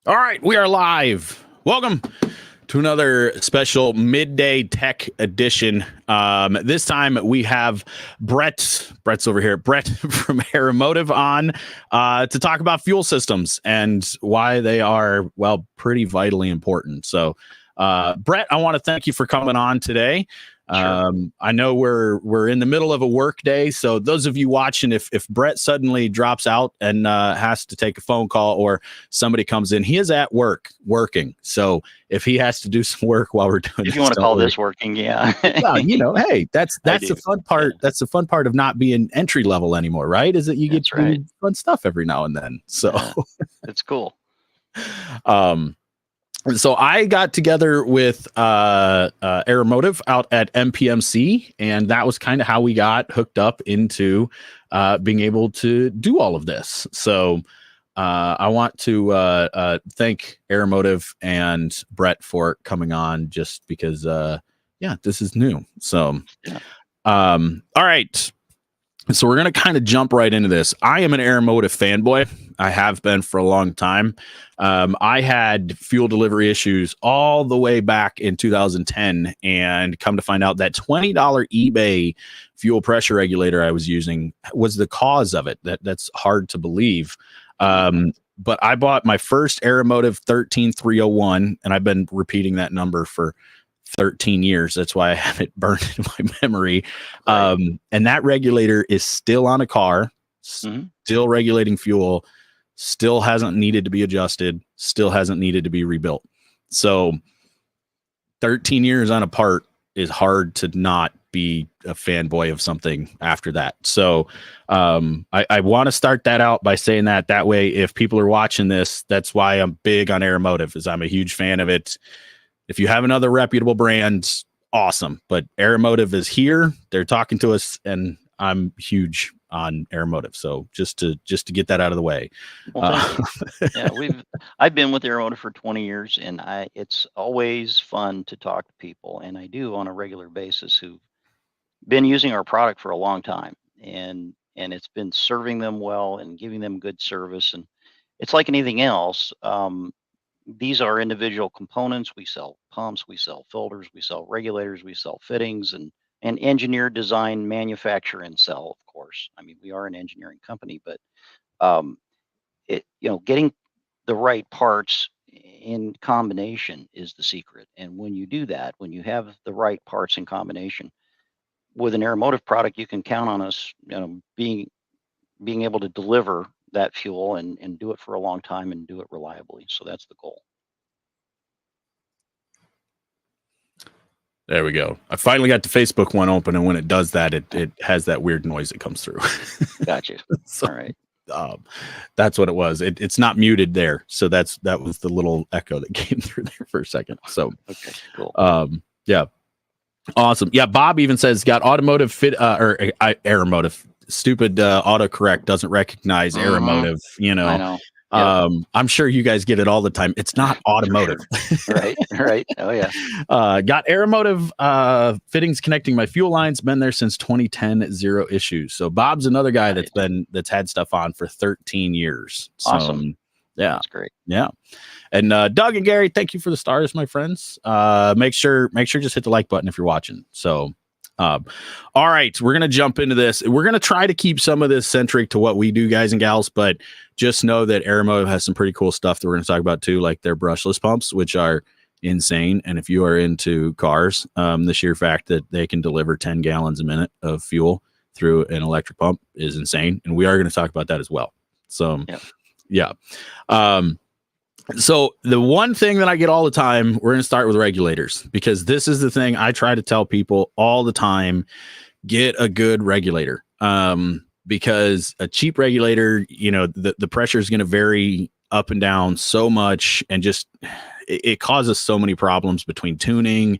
All right, we are live. Welcome to another special midday tech edition. This time we have Brett's over here, Brett from Aeromotive on to talk about fuel systems and why they are, well, pretty vitally important. So, Brett, I want to thank you for coming on today. Sure. I know we're in the middle of a work day, so those of you watching, if Brett suddenly drops out and has to take a phone call or somebody comes in, he is at work working. So if he has to do some work while we're doing If you this, want to don't call worry. this working, yeah. Well, hey, that's I the do. fun part. Yeah, That's the fun part of not being entry level anymore, right? Is that you get that's to right. do fun stuff every now and then. So, It's cool. um, so I got together with Aeromotive out at MPMC, and that was kind of how we got hooked up into being able to do all of this. So I want to thank Aeromotive and Brett for coming on, just because, yeah, this is new. So, Yeah. All right. So we're going to kind of jump right into this. I am an Aeromotive fanboy. I have been for a long time. I had fuel delivery issues all the way back in 2010, and come to find out that $20 eBay fuel pressure regulator I was using was the cause of it. That's hard to believe. But I bought my first Aeromotive 13301, and I've been repeating that number for 13 years. That's why I have it burned in my memory. Right. And that regulator is still on a car, still regulating fuel, still hasn't needed to be adjusted, still hasn't needed to be rebuilt. So 13 years on a part is hard to not be a fanboy of something after that. So I want to start that out by saying that way, if people are watching this, that's why I'm big on Aeromotive, is I'm a huge fan of it. If you have another reputable brand, awesome. But Aeromotive is here. They're talking to us, and I'm huge on Aeromotive. So just to get that out of the way. Well, thank you. Yeah, I've been with Aeromotive for 20 years, and it's always fun to talk to people, and I do on a regular basis, who've been using our product for a long time, and it's been serving them well and giving them good service. And it's like anything else. These are individual components. We sell pumps, we sell filters, we sell regulators, we sell fittings, and engineer, design, manufacture, and sell, of course. I mean, we are an engineering company, but um, getting the right parts in combination is the secret. And when you do that, when you have the right parts in combination with an Aeromotive product, you can count on us, being able to deliver that fuel and do it for a long time and do it reliably. So that's the goal. There we go. I finally got the Facebook one open, and when it does that, it has that weird noise that comes through. Gotcha. So, All right. That's what it was. It's not muted there, so that was the little echo that came through there for a second. So, Okay, cool. Yeah, awesome. Yeah, Bob even says got automotive fit or Aeromotive. Stupid autocorrect doesn't recognize Aeromotive. I know. Yep. I'm sure you guys get it all the time. It's not automotive. Sure. Right. Right. Oh yeah. Got Aeromotive fittings connecting my fuel lines. Been there since 2010. Zero issues. So Bob's another guy that's had stuff on for 13 years. So, Awesome. Yeah, that's great. Yeah. And Doug and Gary, thank you for the stars, my friends. Make sure just hit the like button if you're watching. So, all right, we're gonna jump into this. We're gonna try to keep some of this centric to what we do, guys and gals, but just know that Aeromotive has some pretty cool stuff that we're gonna talk about too, like their brushless pumps, which are insane. And if you are into cars, the sheer fact that they can deliver 10 gallons a minute of fuel through an electric pump is insane. And we are going to talk about that as well. So, yeah. So the one thing that I get all the time, we're going to start with regulators, because this is the thing I try to tell people all the time: get a good regulator. Because a cheap regulator, the pressure is going to vary up and down so much, and just it causes so many problems between tuning,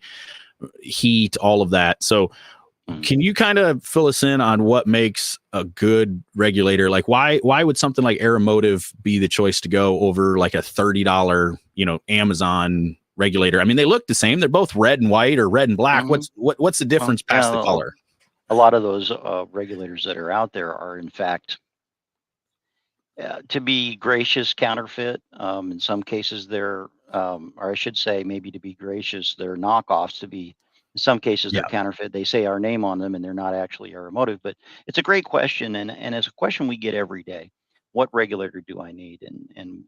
heat, all of that. So can you kind of fill us in on what makes a good regulator? Like why would something like Aeromotive be the choice to go over like a $30, Amazon regulator? I mean, they look the same. They're both red and white or red and black. What's the difference past the color? A lot of those regulators that are out there are, in fact, To be gracious, counterfeit. In some cases, they're, or I should say, maybe to be gracious, they're knockoffs. In some cases, they're Yeah. counterfeit. They say our name on them, and they're not actually Aeromotive. But it's a great question, and it's a question we get every day. What regulator do I need, and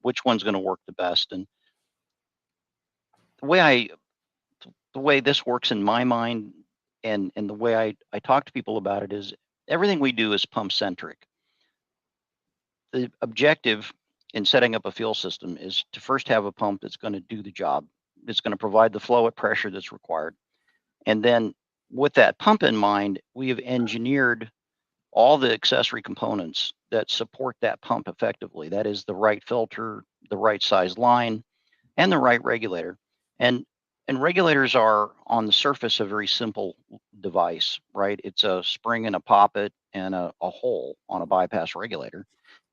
which one's going to work the best? And the way I, the way this works in my mind, and the way I talk to people about it is everything we do is pump centric. The objective in setting up a fuel system is to first have a pump that's going to do the job. It's going to provide the flow at pressure that's required. And then with that pump in mind, we have engineered all the accessory components that support that pump effectively. That is the right filter, the right size line, and the right regulator. And regulators are on the surface a very simple device, right? It's a spring and a poppet and a hole on a bypass regulator.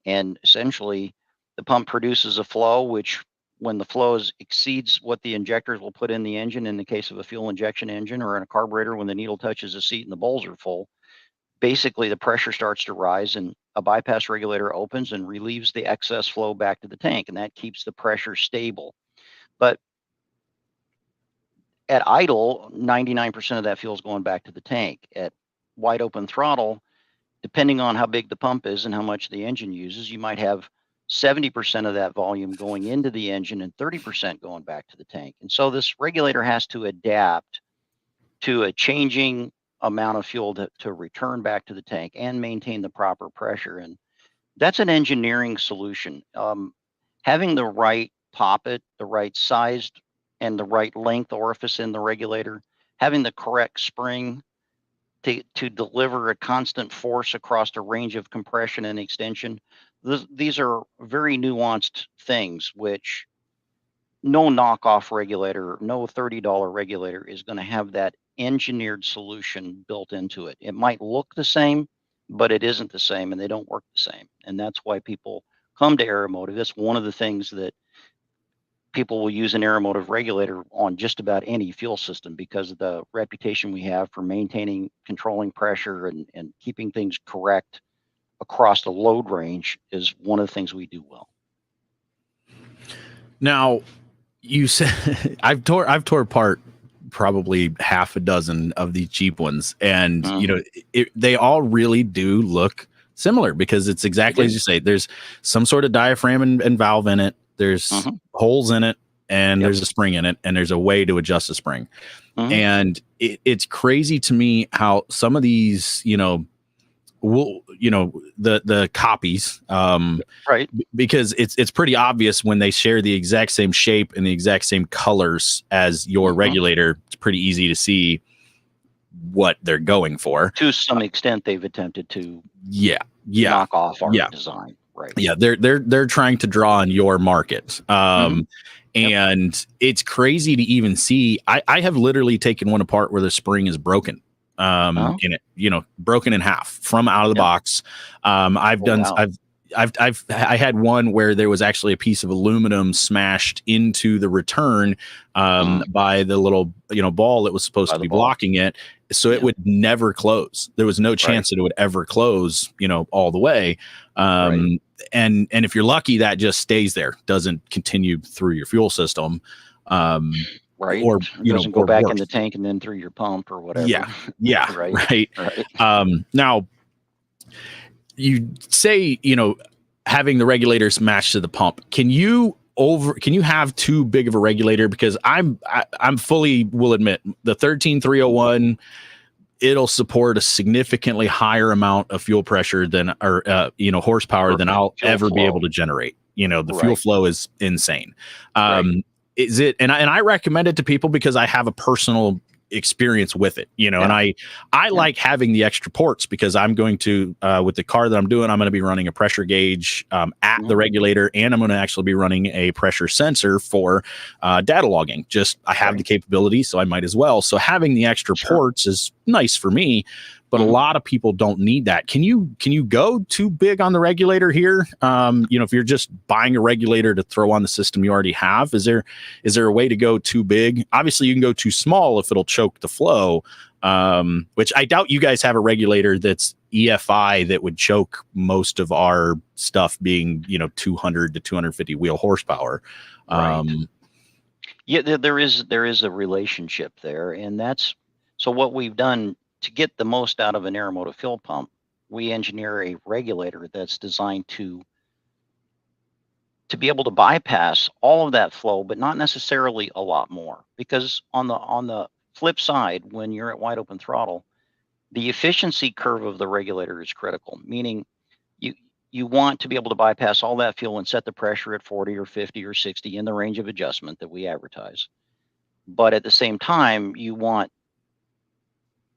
And essentially, the pump produces a flow, which when the flow exceeds what the injectors will put in the engine, in the case of a fuel injection engine, or in a carburetor, when the needle touches the seat and the bowls are full, basically the pressure starts to rise and a bypass regulator opens and relieves the excess flow back to the tank. And that keeps the pressure stable. But at idle, 99% of that fuel is going back to the tank. At wide open throttle, depending on how big the pump is and how much the engine uses, you might have 70% of that volume going into the engine and 30% going back to the tank. And so this regulator has to adapt to a changing amount of fuel to return back to the tank and maintain the proper pressure. And that's an engineering solution. Having the right poppet, the right sized and the right length orifice in the regulator, having the correct spring to deliver a constant force across a range of compression and extension. These are very nuanced things, which no knockoff regulator, no $30 regulator is going to have that engineered solution built into it. It might look the same, but it isn't the same, and they don't work the same. And that's why people come to Aeromotive. That's one of the things that people will use an Aeromotive regulator on just about any fuel system, because of the reputation we have for maintaining, controlling pressure and keeping things correct across the load range is one of the things we do well. Now, you said I've tore apart probably half a dozen of these cheap ones, and you know, they all really do look similar, because it's exactly as you say. There's some sort of diaphragm and valve in it. There's holes in it, and there's a spring in it, and there's a way to adjust the spring. And it's crazy to me how some of these, the copies, right? Because it's pretty obvious when they share the exact same shape and the exact same colors as your regulator. It's pretty easy to see what they're going for. To some extent, they've attempted to knock off our design. Right. Yeah, they're trying to draw on your market. And it's crazy to even see. I have literally taken one apart where the spring is broken. In it, broken in half from out of the box. I had one where there was actually a piece of aluminum smashed into the return by the little ball that was supposed to be blocking it, so it would never close. There was no chance that it would ever close all the way. And if you're lucky, that just stays there, doesn't continue through your fuel system. Right. Or doesn't go back in the tank and then through your pump or whatever. Yeah. Right. Now, you say having the regulators matched to the pump. Can you have too big of a regulator? Because I'm fully will admit the 13301, it'll support a significantly higher amount of fuel pressure than horsepower than I'll ever be able to generate. The fuel flow is insane. Is it, and I recommend it to people because I have a personal experience with it, and I like having the extra ports, because I'm going to, with the car that I'm doing, I'm going to be running a pressure gauge at the regulator, and I'm going to actually be running a pressure sensor for data logging. I have the capability, so I might as well. So having the extra ports is nice for me, but a lot of people don't need that. Can you go too big on the regulator here? If you're just buying a regulator to throw on the system you already have, is there a way to go too big? Obviously, you can go too small if it'll choke the flow. which I doubt you guys have a regulator that's EFI that would choke most of our stuff being, 200 to 250 wheel horsepower. Right. Yeah, there is a relationship there, and that's so what we've done to get the most out of an Aeromotive fuel pump. We engineer a regulator that's designed to be able to bypass all of that flow, but not necessarily a lot more. Because on the flip side, when you're at wide open throttle, the efficiency curve of the regulator is critical, meaning you you want to be able to bypass all that fuel and set the pressure at 40 or 50 or 60 in the range of adjustment that we advertise. But at the same time, you want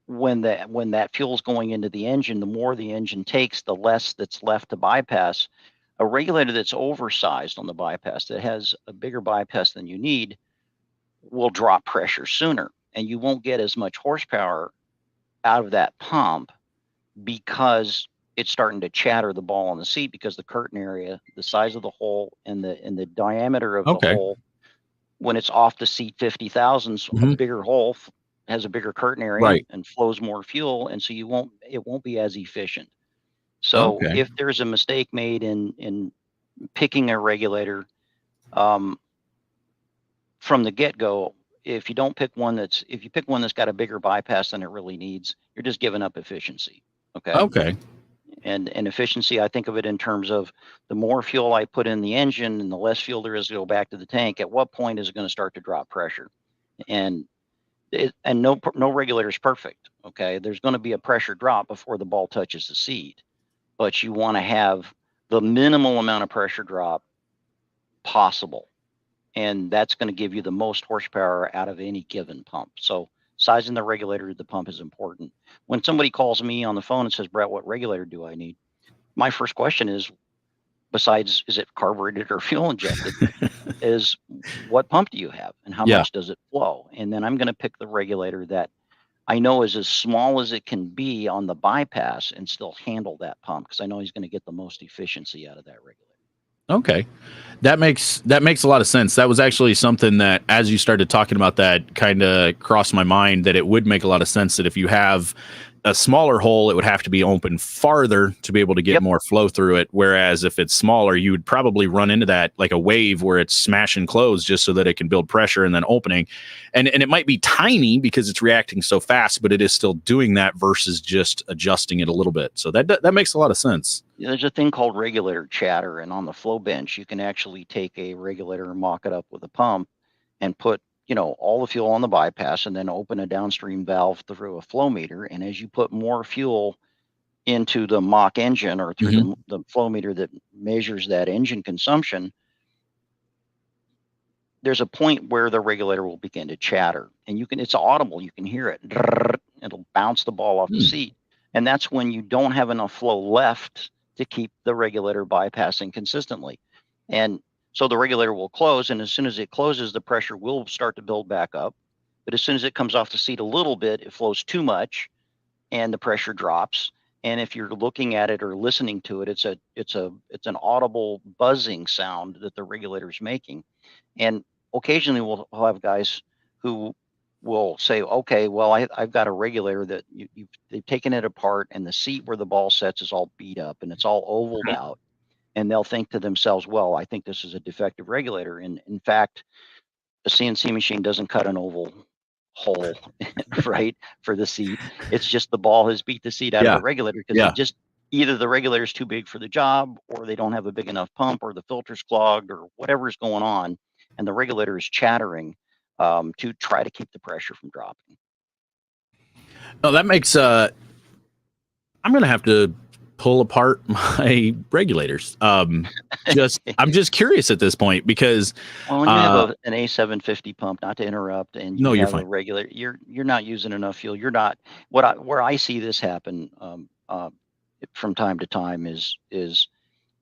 when that fuel's going into the engine, the more the engine takes, the less that's left to bypass. A regulator that's oversized on the bypass, that has a bigger bypass than you need, will drop pressure sooner, and you won't get as much horsepower out of that pump because it's starting to chatter the ball on the seat, because the curtain area, the size of the hole, and the diameter of the Okay. hole, when it's off the seat 50 thousandths, a bigger hole has a bigger curtain area, Right. and flows more fuel, and so it won't be as efficient. So Okay. if there's a mistake made in picking a regulator from the get-go, if you pick one that's got a bigger bypass than it really needs, you're just giving up efficiency. Okay. And efficiency, I think of it in terms of the more fuel I put in the engine and the less fuel there is to go back to the tank, at what point is it going to start to drop pressure? And no regulator is perfect. Okay, there's going to be a pressure drop before the ball touches the seat, but you want to have the minimal amount of pressure drop possible, and that's going to give you the most horsepower out of any given pump. So sizing the regulator of the pump is important. When somebody calls me on the phone and says, Brett, what regulator do I need? My first question is, besides is it carbureted or fuel injected, is what pump do you have and how Yeah. much does it flow? And then I'm going to pick the regulator that I know is as small as it can be on the bypass and still handle that pump, because I know he's going to get the most efficiency out of that regulator. Okay. That makes a lot of sense. That was actually something that, as you started talking about that, kind of crossed my mind, that it would make a lot of sense that if you have a smaller hole, it would have to be open farther to be able to get Yep. more flow through it. Whereas if it's smaller, you would probably run into that like a wave where it's smashing closed just so that it can build pressure and then opening. And it might be tiny because it's reacting so fast, but it is still doing that versus just adjusting it a little bit. So that makes a lot of sense. There's a thing called regulator chatter, and on the flow bench, you can actually take a regulator and mock it up with a pump and put, all the fuel on the bypass, and then open a downstream valve through a flow meter. And as you put more fuel into the mock engine, or through the flow meter that measures that engine consumption, there's a point where the regulator will begin to chatter, and it's audible. You can hear it. It'll bounce the ball off the seat. And that's when you don't have enough flow left to keep the regulator bypassing consistently. And so the regulator will close, and as soon as it closes, the pressure will start to build back up. But as soon as it comes off the seat a little bit, it flows too much and the pressure drops. And if you're looking at it or listening to it, it's an audible buzzing sound that the regulator is making. And occasionally we'll have guys who will say, okay, well, I've got a regulator that they've taken it apart, and the seat where the ball sets is all beat up and it's all ovaled out. And they'll think to themselves, well, I think this is a defective regulator. And in fact, a CNC machine doesn't cut an oval hole, right, for the seat. It's just the ball has beat the seat out of the regulator, because either the regulator is too big for the job, or they don't have a big enough pump, or the filter's clogged, or whatever's going on, and the regulator is chattering to try to keep the pressure from dropping. Oh, that makes I'm gonna have to pull apart my regulators. I'm just curious at this point, because when you have an A750 pump, not to interrupt, and you you're have fine. a regulator, you're not using enough fuel. You're not where I see this happen from time to time is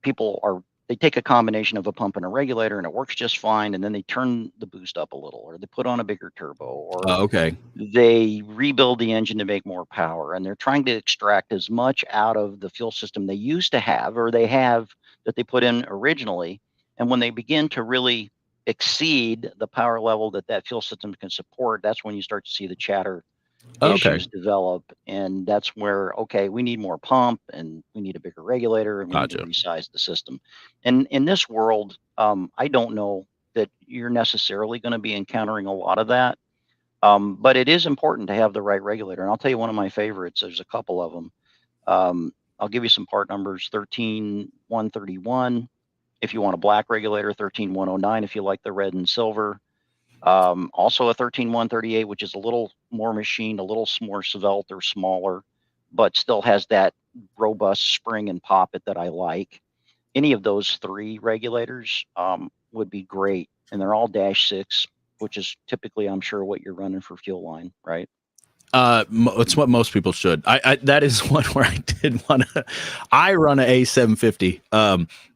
people they take a combination of a pump and a regulator, and it works just fine, and then they turn the boost up a little, or they put on a bigger turbo, or Okay. they rebuild the engine to make more power, and they're trying to extract as much out of the fuel system they used to have, or they have, that they put in originally. And when they begin to really exceed the power level that fuel system can support, that's when you start to see the chatter Okay. issues develop, and that's where, okay, we need more pump and we need a bigger regulator and we need to Gotcha. resize the system. And in this world, I don't know that you're necessarily going to be encountering a lot of that, but it is important to have the right regulator. And I'll tell you one of my favorites. There's a couple of them. I'll give you some part numbers: 13131 if you want a black regulator, 13109 if you like the red and silver. Also a 13138, which is a little more machined, a little more svelte or smaller, but still has that robust spring and poppet that I like. Any of those three regulators would be great, and they're all -6, which is typically, I'm sure, what you're running for fuel line, right? It's what most people should. I that is one where I did want to. I run a A750.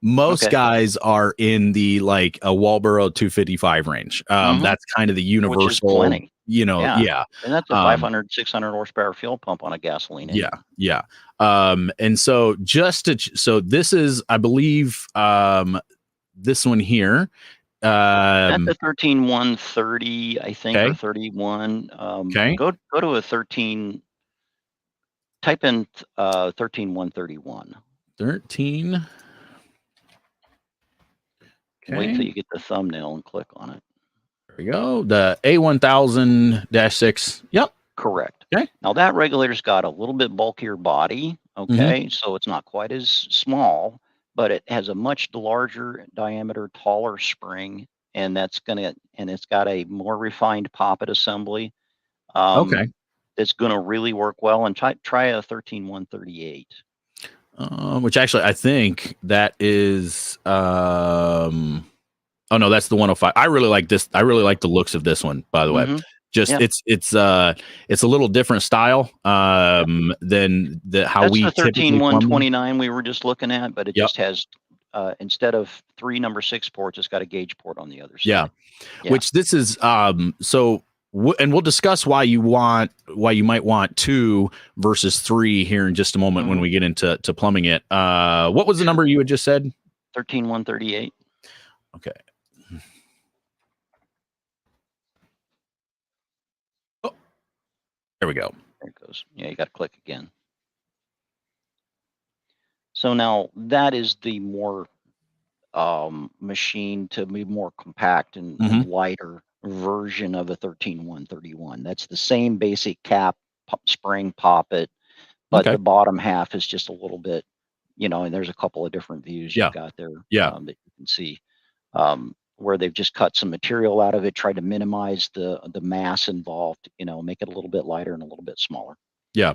Most Okay. guys are in the like a Walboro 255 range. Hmm. That's kind of the Which is universal. plenty. Yeah. Yeah. And that's a Um, 500, 600 horsepower fuel pump on a gasoline yeah, engine. yeah. And so so this is, I believe, this one here. That's a Um, 13130, I think, or okay, 31. okay, Go to a 13. Type in 13131. 13. Wait till Okay, you get the thumbnail and click on it. there we go. The A1000-6. Yep. Correct. Okay. Now that regulator's got a little bit bulkier body, Mm-hmm. okay? So it's not quite as small, but it has a much larger diameter, taller spring, and it's got a more refined poppet assembly. Okay. That's gonna really work well. And try a 13138. Which actually I think that is oh no, that's the 105. I really like this. I really like the looks of this one, by the way. Mm-hmm. Just Yeah. it's a little different style Yeah. than the how That's we the typically plumb them. 13129 we were just looking at, but it Yep. just has, instead of 3 number 6 ports, it's got a gauge port on the other Yeah. side. Yeah. Which this is and we'll discuss why you might want 2 versus 3 here in just a moment when Mhm. we get into plumbing it. What was the number you had just said? 13138. Okay. Oh, there we go. There it goes. Yeah, you gotta click again. So now that is the more, machine to be more compact and Mhm. lighter version of a 13131. That's the same basic cap, spring poppet, but Okay. the bottom half is just a little bit, and there's a couple of different views you've Yeah. got there, Yeah. that you can see, where they've just cut some material out of it, tried to minimize the mass involved, make it a little bit lighter and a little bit smaller. Yeah.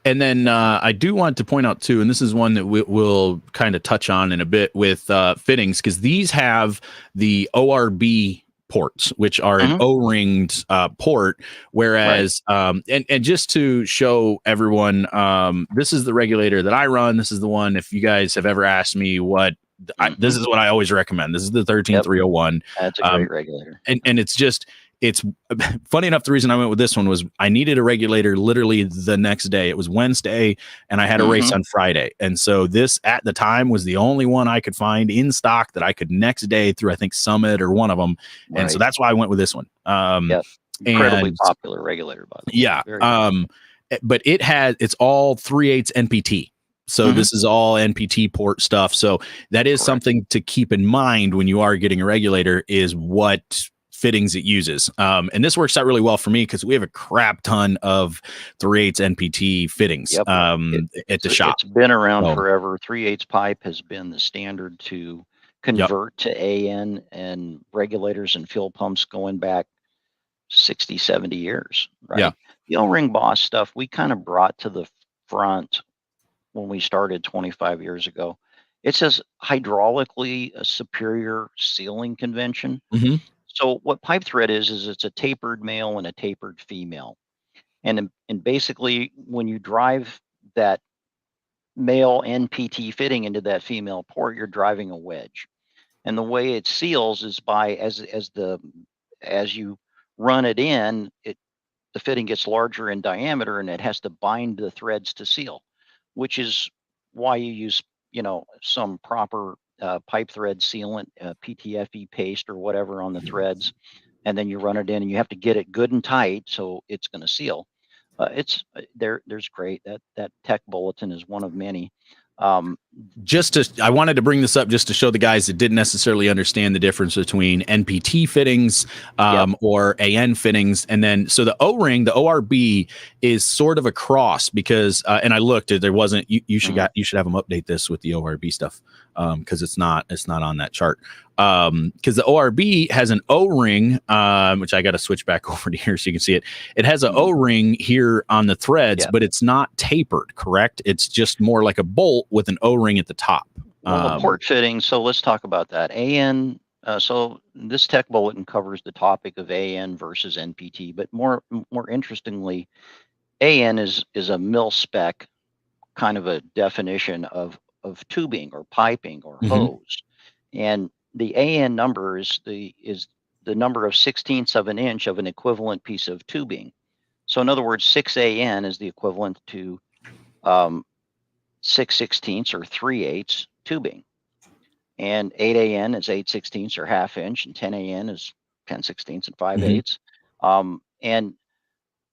And then I do want to point out too, and this is one that we'll kind of touch on in a bit with fittings, because these have the ORB ports, which are an Hmm. O-ringed port. Right. Whereas, and just to show everyone, this is the regulator that I run. This is the one. If you guys have ever asked me this Hmm. is what I always recommend. This is the Yep. 13301. That's a Um, great regulator. and it's funny enough. The reason I went with this one was I needed a regulator literally the next day. It was Wednesday and I had a race Hmm. on Friday. And so this at the time was the only one I could find in stock that I could next day through, I think, Summit or one of them. And so Right. that's why I went with this one. Yep. Incredibly And popular regulator, by the way. yeah. Very popular. But it's all 3/8 NPT. So Hmm. this is all NPT port stuff. So that is Correct. something to keep in mind when you are getting a regulator, is what fittings it uses. And this works out really well for me because we have a crap ton of 3/8 NPT fittings Yep. at the shop. It's been around So forever. 3/8 pipe has been the standard to yep. convert to AN and regulators and fuel pumps going back 60, 70 years, Yeah. right? The O-ring Boss stuff we kind of brought to the front when we started 25 years ago. It says hydraulically a superior sealing convention. Hmm. So what pipe thread is it's a tapered male and a tapered female. And basically when you drive that male NPT fitting into that female port, you're driving a wedge. And the way it seals is by as you run it in, the fitting gets larger in diameter and it has to bind the threads to seal, which is why you use, some proper pipe thread sealant, PTFE paste or whatever on the threads, and then you run it in and you have to get it good and tight so it's going to seal. It's there's great that tech bulletin is one of many. Um, I wanted to bring this up just to show the guys that didn't necessarily understand the difference between NPT fittings yep. or AN fittings. And then, so the O-ring, the ORB is sort of a cross because, and I looked, there wasn't, you should have them update this with the ORB stuff. Cause it's not on that chart. Cause the ORB has an O-ring, which I got to switch back over to here so you can see it. It has an O-ring here on the threads, but it's not tapered, correct? It's just more like a bolt with an O-ring at the top. Well, the port fitting. So let's talk about that. AN. So this tech bulletin covers the topic of AN versus NPT, but more interestingly, AN is a mil spec kind of a definition of tubing or piping or hose, and the AN number is the number of 1/16 of an inch of an equivalent piece of tubing. So in other words, 6 AN is the equivalent to 6/16 or 3/8 tubing, and 8 AN is 8/16 or half inch, and 10 AN is 10/16 and 5/8.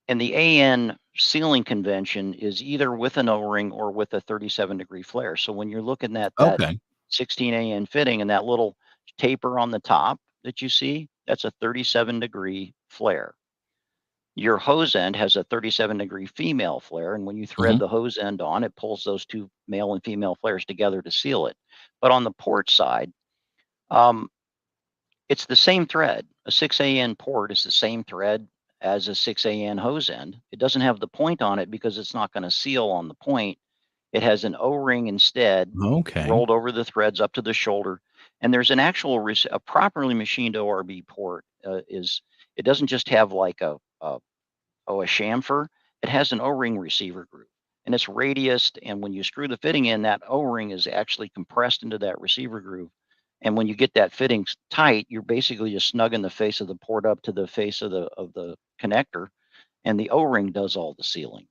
And the AN sealing convention is either with an O-ring or with a 37-degree flare. So when you're looking at that 16 AN fitting and that little taper on the top that you see, that's a 37-degree flare. Your hose end has a 37-degree female flare, and when you thread the hose end on, it pulls those two male and female flares together to seal it. But on the port side, it's the same thread. A 6 AN port is the same thread as a 6 AN hose end. It doesn't have the point on it because it's not going to seal on the point. It has an O-ring instead, rolled over the threads up to the shoulder. And there's an actual, a properly machined ORB port it doesn't just have like a chamfer. It has an O-ring receiver groove, and it's radiused. And when you screw the fitting in, that O-ring is actually compressed into that receiver groove. And when you get that fitting tight, you're basically just snugging the face of the port up to the face of the connector, and the O-ring does all the sealing.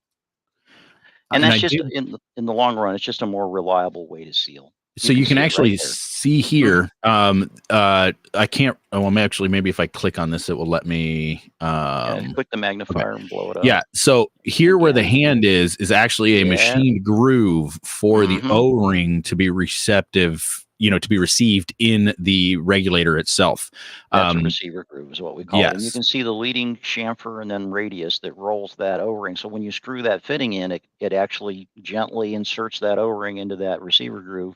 And that's just in the long run, it's just a more reliable way to seal. So you can actually see here. I can't. Oh, actually, maybe if I click on this, it will let me. Click the magnifier and blow it up. Yeah. So here, where the hand is actually a machined groove for the O-ring to be receptive. To be received in the regulator itself. That's a receiver groove is what we call it. And you can see the leading chamfer and then radius that rolls that O-ring. So when you screw that fitting in, it actually gently inserts that O-ring into that receiver groove.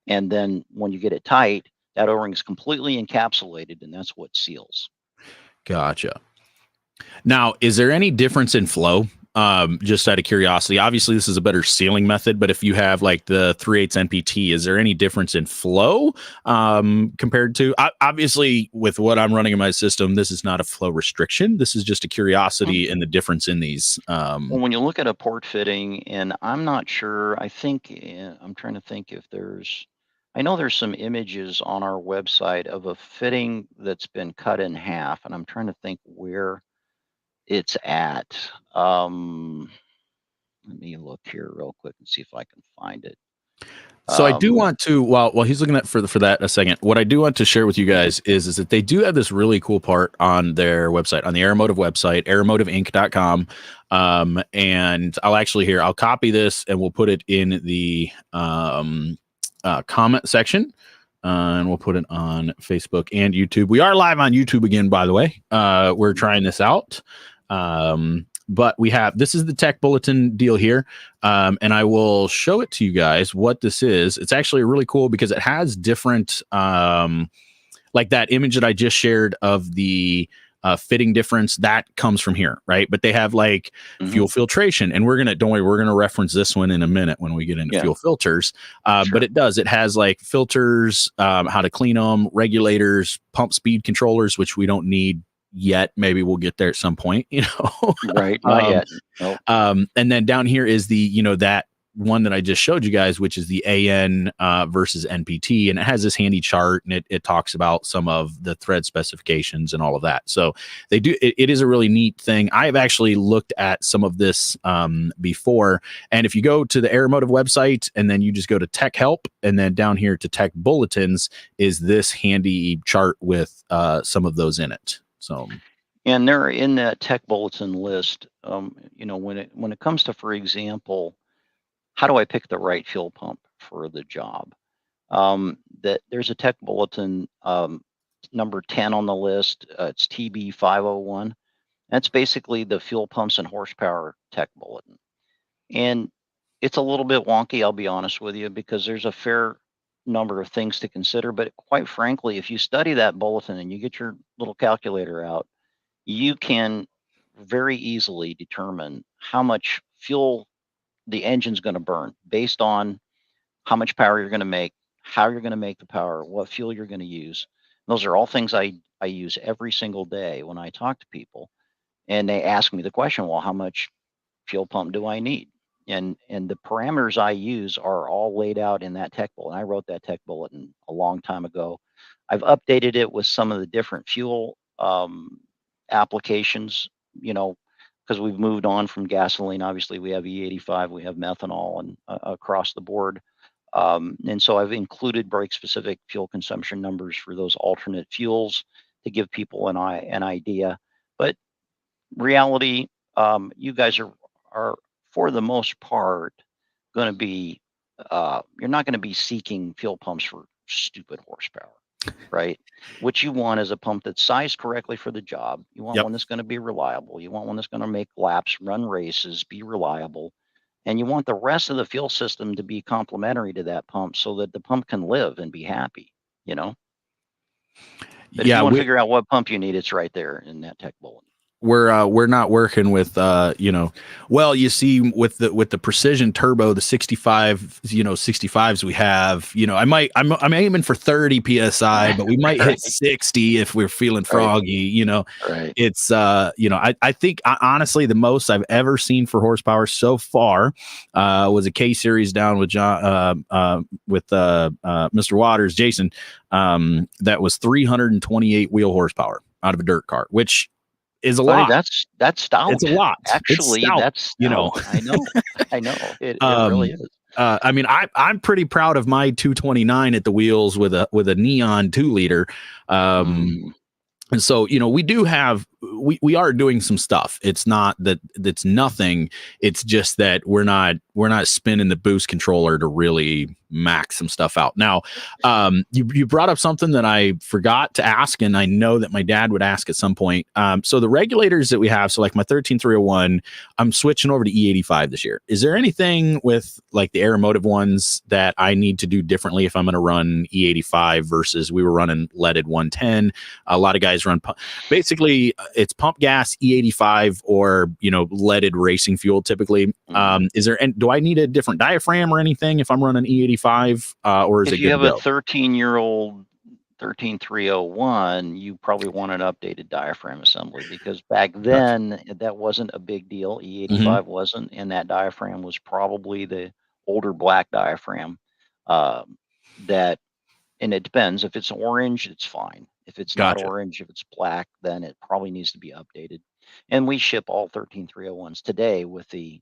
And then when you get it tight, that O-ring is completely encapsulated, and that's what seals. Gotcha. Now, is there any difference in flow? Just out of curiosity, obviously this is a better sealing method, but if you have like the 3/8 NPT, is there any difference in flow compared to, obviously with what I'm running in my system, this is not a flow restriction. This is just a curiosity and the difference in these. Well, when you look at a port fitting, and I'm not sure, I think, I'm trying to think if I know there's some images on our website of a fitting that's been cut in half, and I'm trying to think where it's at. Let me look here real quick and see if I can find it. So I do want to, while he's looking at for that a second, what I do want to share with you guys is that they do have this really cool part on their website, on the Aeromotive website, aeromotiveinc.com. And I'll copy this and we'll put it in the comment section. And we'll put it on Facebook and YouTube. We are live on YouTube again, by the way. We're trying this out. But this is the tech bulletin deal here. And I will show it to you guys what this is. It's actually really cool because it has different, like that image that I just shared of the fitting difference that comes from here, right? But they have like fuel filtration, and don't worry, we're gonna reference this one in a minute when we get into fuel filters. But it has like filters, how to clean them, regulators, pump speed controllers, which we don't need yet. Maybe we'll get there at some point, Right, not yet. Nope. And then down here is the that one that I just showed you guys, which is the AN versus NPT, and it has this handy chart, and it talks about some of the thread specifications and all of that. So they do. It is a really neat thing. I've actually looked at some of this before, and if you go to the Aeromotive website and then you just go to Tech Help, and then down here to Tech Bulletins is this handy chart with some of those in it. So. And they're in that tech bulletin list. When it comes to, for example, how do I pick the right fuel pump for the job? That there's a tech bulletin, number 10 on the list. It's TB 501. That's basically the fuel pumps and horsepower tech bulletin. And it's a little bit wonky, I'll be honest with you, because there's a fair number of things to consider. But quite frankly, if you study that bulletin and you get your little calculator out, you can very easily determine how much fuel the engine's going to burn based on how much power you're going to make, how you're going to make the power, what fuel you're going to use. Those are all things I use every single day when I talk to people. And they ask me the question, well, how much fuel pump do I need? And the parameters I use are all laid out in that tech bulletin. I wrote that tech bulletin a long time ago. I've updated it with some of the different fuel applications, because we've moved on from gasoline. Obviously, we have E85, we have methanol, and across the board. And so I've included break-specific fuel consumption numbers for those alternate fuels to give people an idea. But reality, you guys are for the most part going to be, you're not going to be seeking fuel pumps for stupid horsepower, right? What you want is a pump that's sized correctly for the job. You want one that's going to be reliable. You want one that's going to make laps, run races, be reliable. And you want the rest of the fuel system to be complementary to that pump so that the pump can live and be happy, But if you want to figure out what pump you need, it's right there in that tech bulletin. We're not working with well, you see with the precision turbo, the 65 65s we have, I'm aiming for 30 psi, but we might hit 60 if we're feeling froggy. Right. It's I think honestly the most I've ever seen for horsepower so far was a K series down with John with Mr. Waters, Jason, that was 328 wheel horsepower out of a dirt cart, which is a lot. That's stout. It's a lot. Actually, stout, that's stout. I know. It really is. I mean, I'm pretty proud of my 229 at the wheels with a neon 2-liter. And so, we do have, we are doing some stuff. It's not that that's nothing. It's just that we're not spinning the boost controller to really max some stuff out. Now, you brought up something that I forgot to ask, and I know that my dad would ask at some point. So the regulators that we have, so like my 13301, I'm switching over to E85 this year. Is there anything with like the Aeromotive ones that I need to do differently if I'm going to run E85 versus we were running leaded 110? A lot of guys run basically it's pump gas E85 or leaded racing fuel typically. Is there, and do I need a different diaphragm or anything if I'm running E85 or is it good to go? If you have a 13-year-old 13301, you probably want an updated diaphragm assembly, because back then that wasn't a big deal. E85 wasn't, and that diaphragm was probably the older black diaphragm. And it depends. If it's orange, it's fine. If it's not orange, if it's black, then it probably needs to be updated. And we ship all 13301s today with the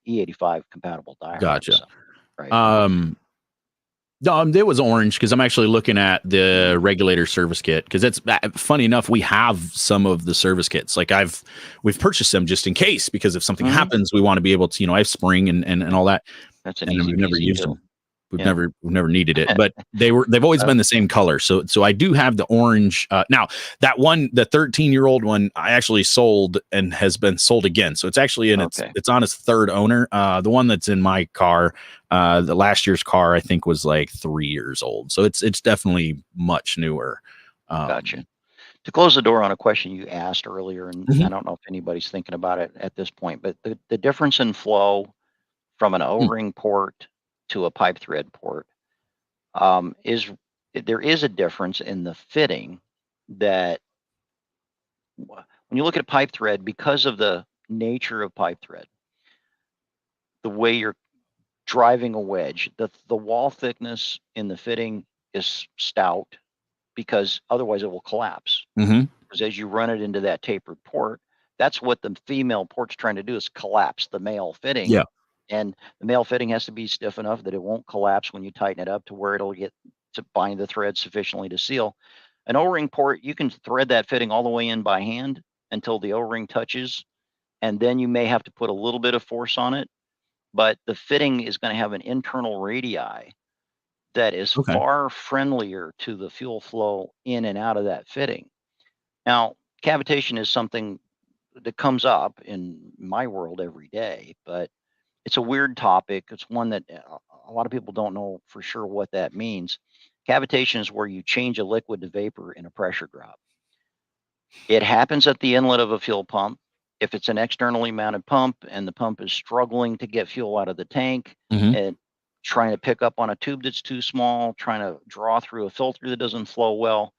E85 compatible diaphragm. Gotcha. So, right. No, it was orange because I'm actually looking at the regulator service kit, because it's funny enough, we have some of the service kits. Like we've purchased them just in case, because if something happens, we want to be able to, I have spring and all that. That's an easy, we've never used them. We've never needed it, but they've always been the same color. So I do have the orange. Now that one, the 13-year-old one, I actually sold and has been sold again. So it's actually it's on its third owner. The one that's in my car, the last year's car, I think was like 3 years old. So it's definitely much newer. Gotcha. To close the door on a question you asked earlier, and I don't know if anybody's thinking about it at this point, but the difference in flow from an O-ring port to a pipe thread port there is a difference in the fitting. That when you look at pipe thread, because of the nature of pipe thread, the way you're driving a wedge, the wall thickness in the fitting is stout, because otherwise it will collapse. Because as you run it into that tapered port, that's what the female port's trying to do, is collapse the male fitting. Yeah. And the male fitting has to be stiff enough that it won't collapse when you tighten it up, to where it'll get to bind the thread sufficiently to seal. An O-ring port, you can thread that fitting all the way in by hand, until the O-ring touches, and then you may have to put a little bit of force on it. But the fitting is going to have an internal radii that is Okay. far friendlier to the fuel flow in and out of that fitting. Now, cavitation is something that comes up in my world every day, but it's a weird topic. It's one that a lot of people don't know for sure what that means. Cavitation is where you change a liquid to vapor in a pressure drop. It happens at the inlet of a fuel pump. If it's an externally mounted pump and the pump is struggling to get fuel out of the tank Hmm. and trying to pick up on a tube that's too small, trying to draw through a filter that doesn't flow well,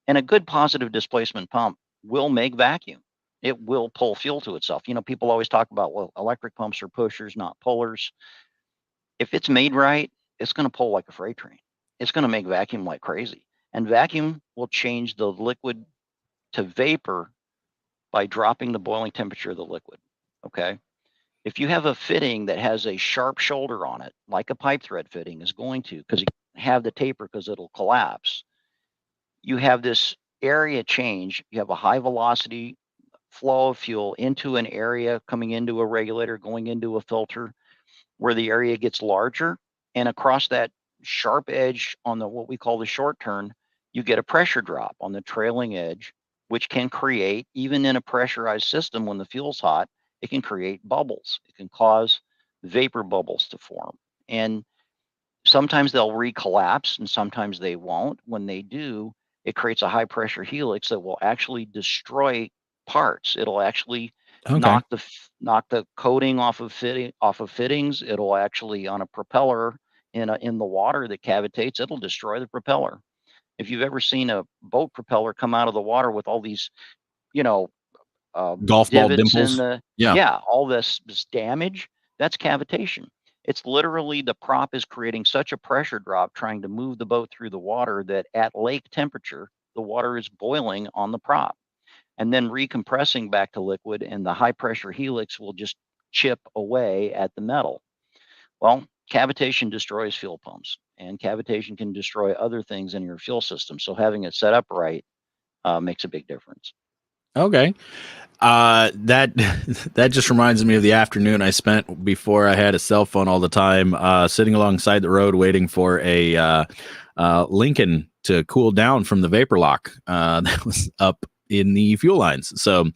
and a good positive displacement pump will make vacuum. It will pull fuel to itself. You know, people always talk about, well, electric pumps are pushers, not pullers. If it's made right, it's going to pull like a freight train. It's going to make vacuum like crazy. And vacuum will change the liquid to vapor by dropping the boiling temperature of the liquid. Okay. If you have a fitting that has a sharp shoulder on it, like a pipe thread fitting is going to, because you have the taper because it'll collapse, you have this area change. You have a high velocity flow of fuel into an area coming into a regulator, going into a filter where the area gets larger. And across that sharp edge on the what we call the short turn, you get a pressure drop on the trailing edge, which can create, even in a pressurized system when the fuel's hot, it can create bubbles. It can cause vapor bubbles to form. And sometimes they'll recollapse and sometimes they won't. When they do, it creates a high pressure helix that will actually destroy parts. It'll actually Okay. knock the coating off of fittings. It'll actually, on a propeller in the water that cavitates, it'll destroy the propeller. If you've ever seen a boat propeller come out of the water with all these, you know, Golf ball divots in dimples. the, Yeah. yeah, all this damage, that's cavitation. It's literally the prop is creating such a pressure drop trying to move the boat through the water that at lake temperature, the water is boiling on the prop and then recompressing back to liquid, and the high pressure helix will just chip away at the metal. Well, cavitation destroys fuel pumps, and cavitation can destroy other things in your fuel system. So having it set up right makes a big difference. Okay. That that just reminds me of the afternoon I spent before I had a cell phone all the time, sitting alongside the road waiting for a Lincoln to cool down from the vapor lock that was up in the fuel lines. So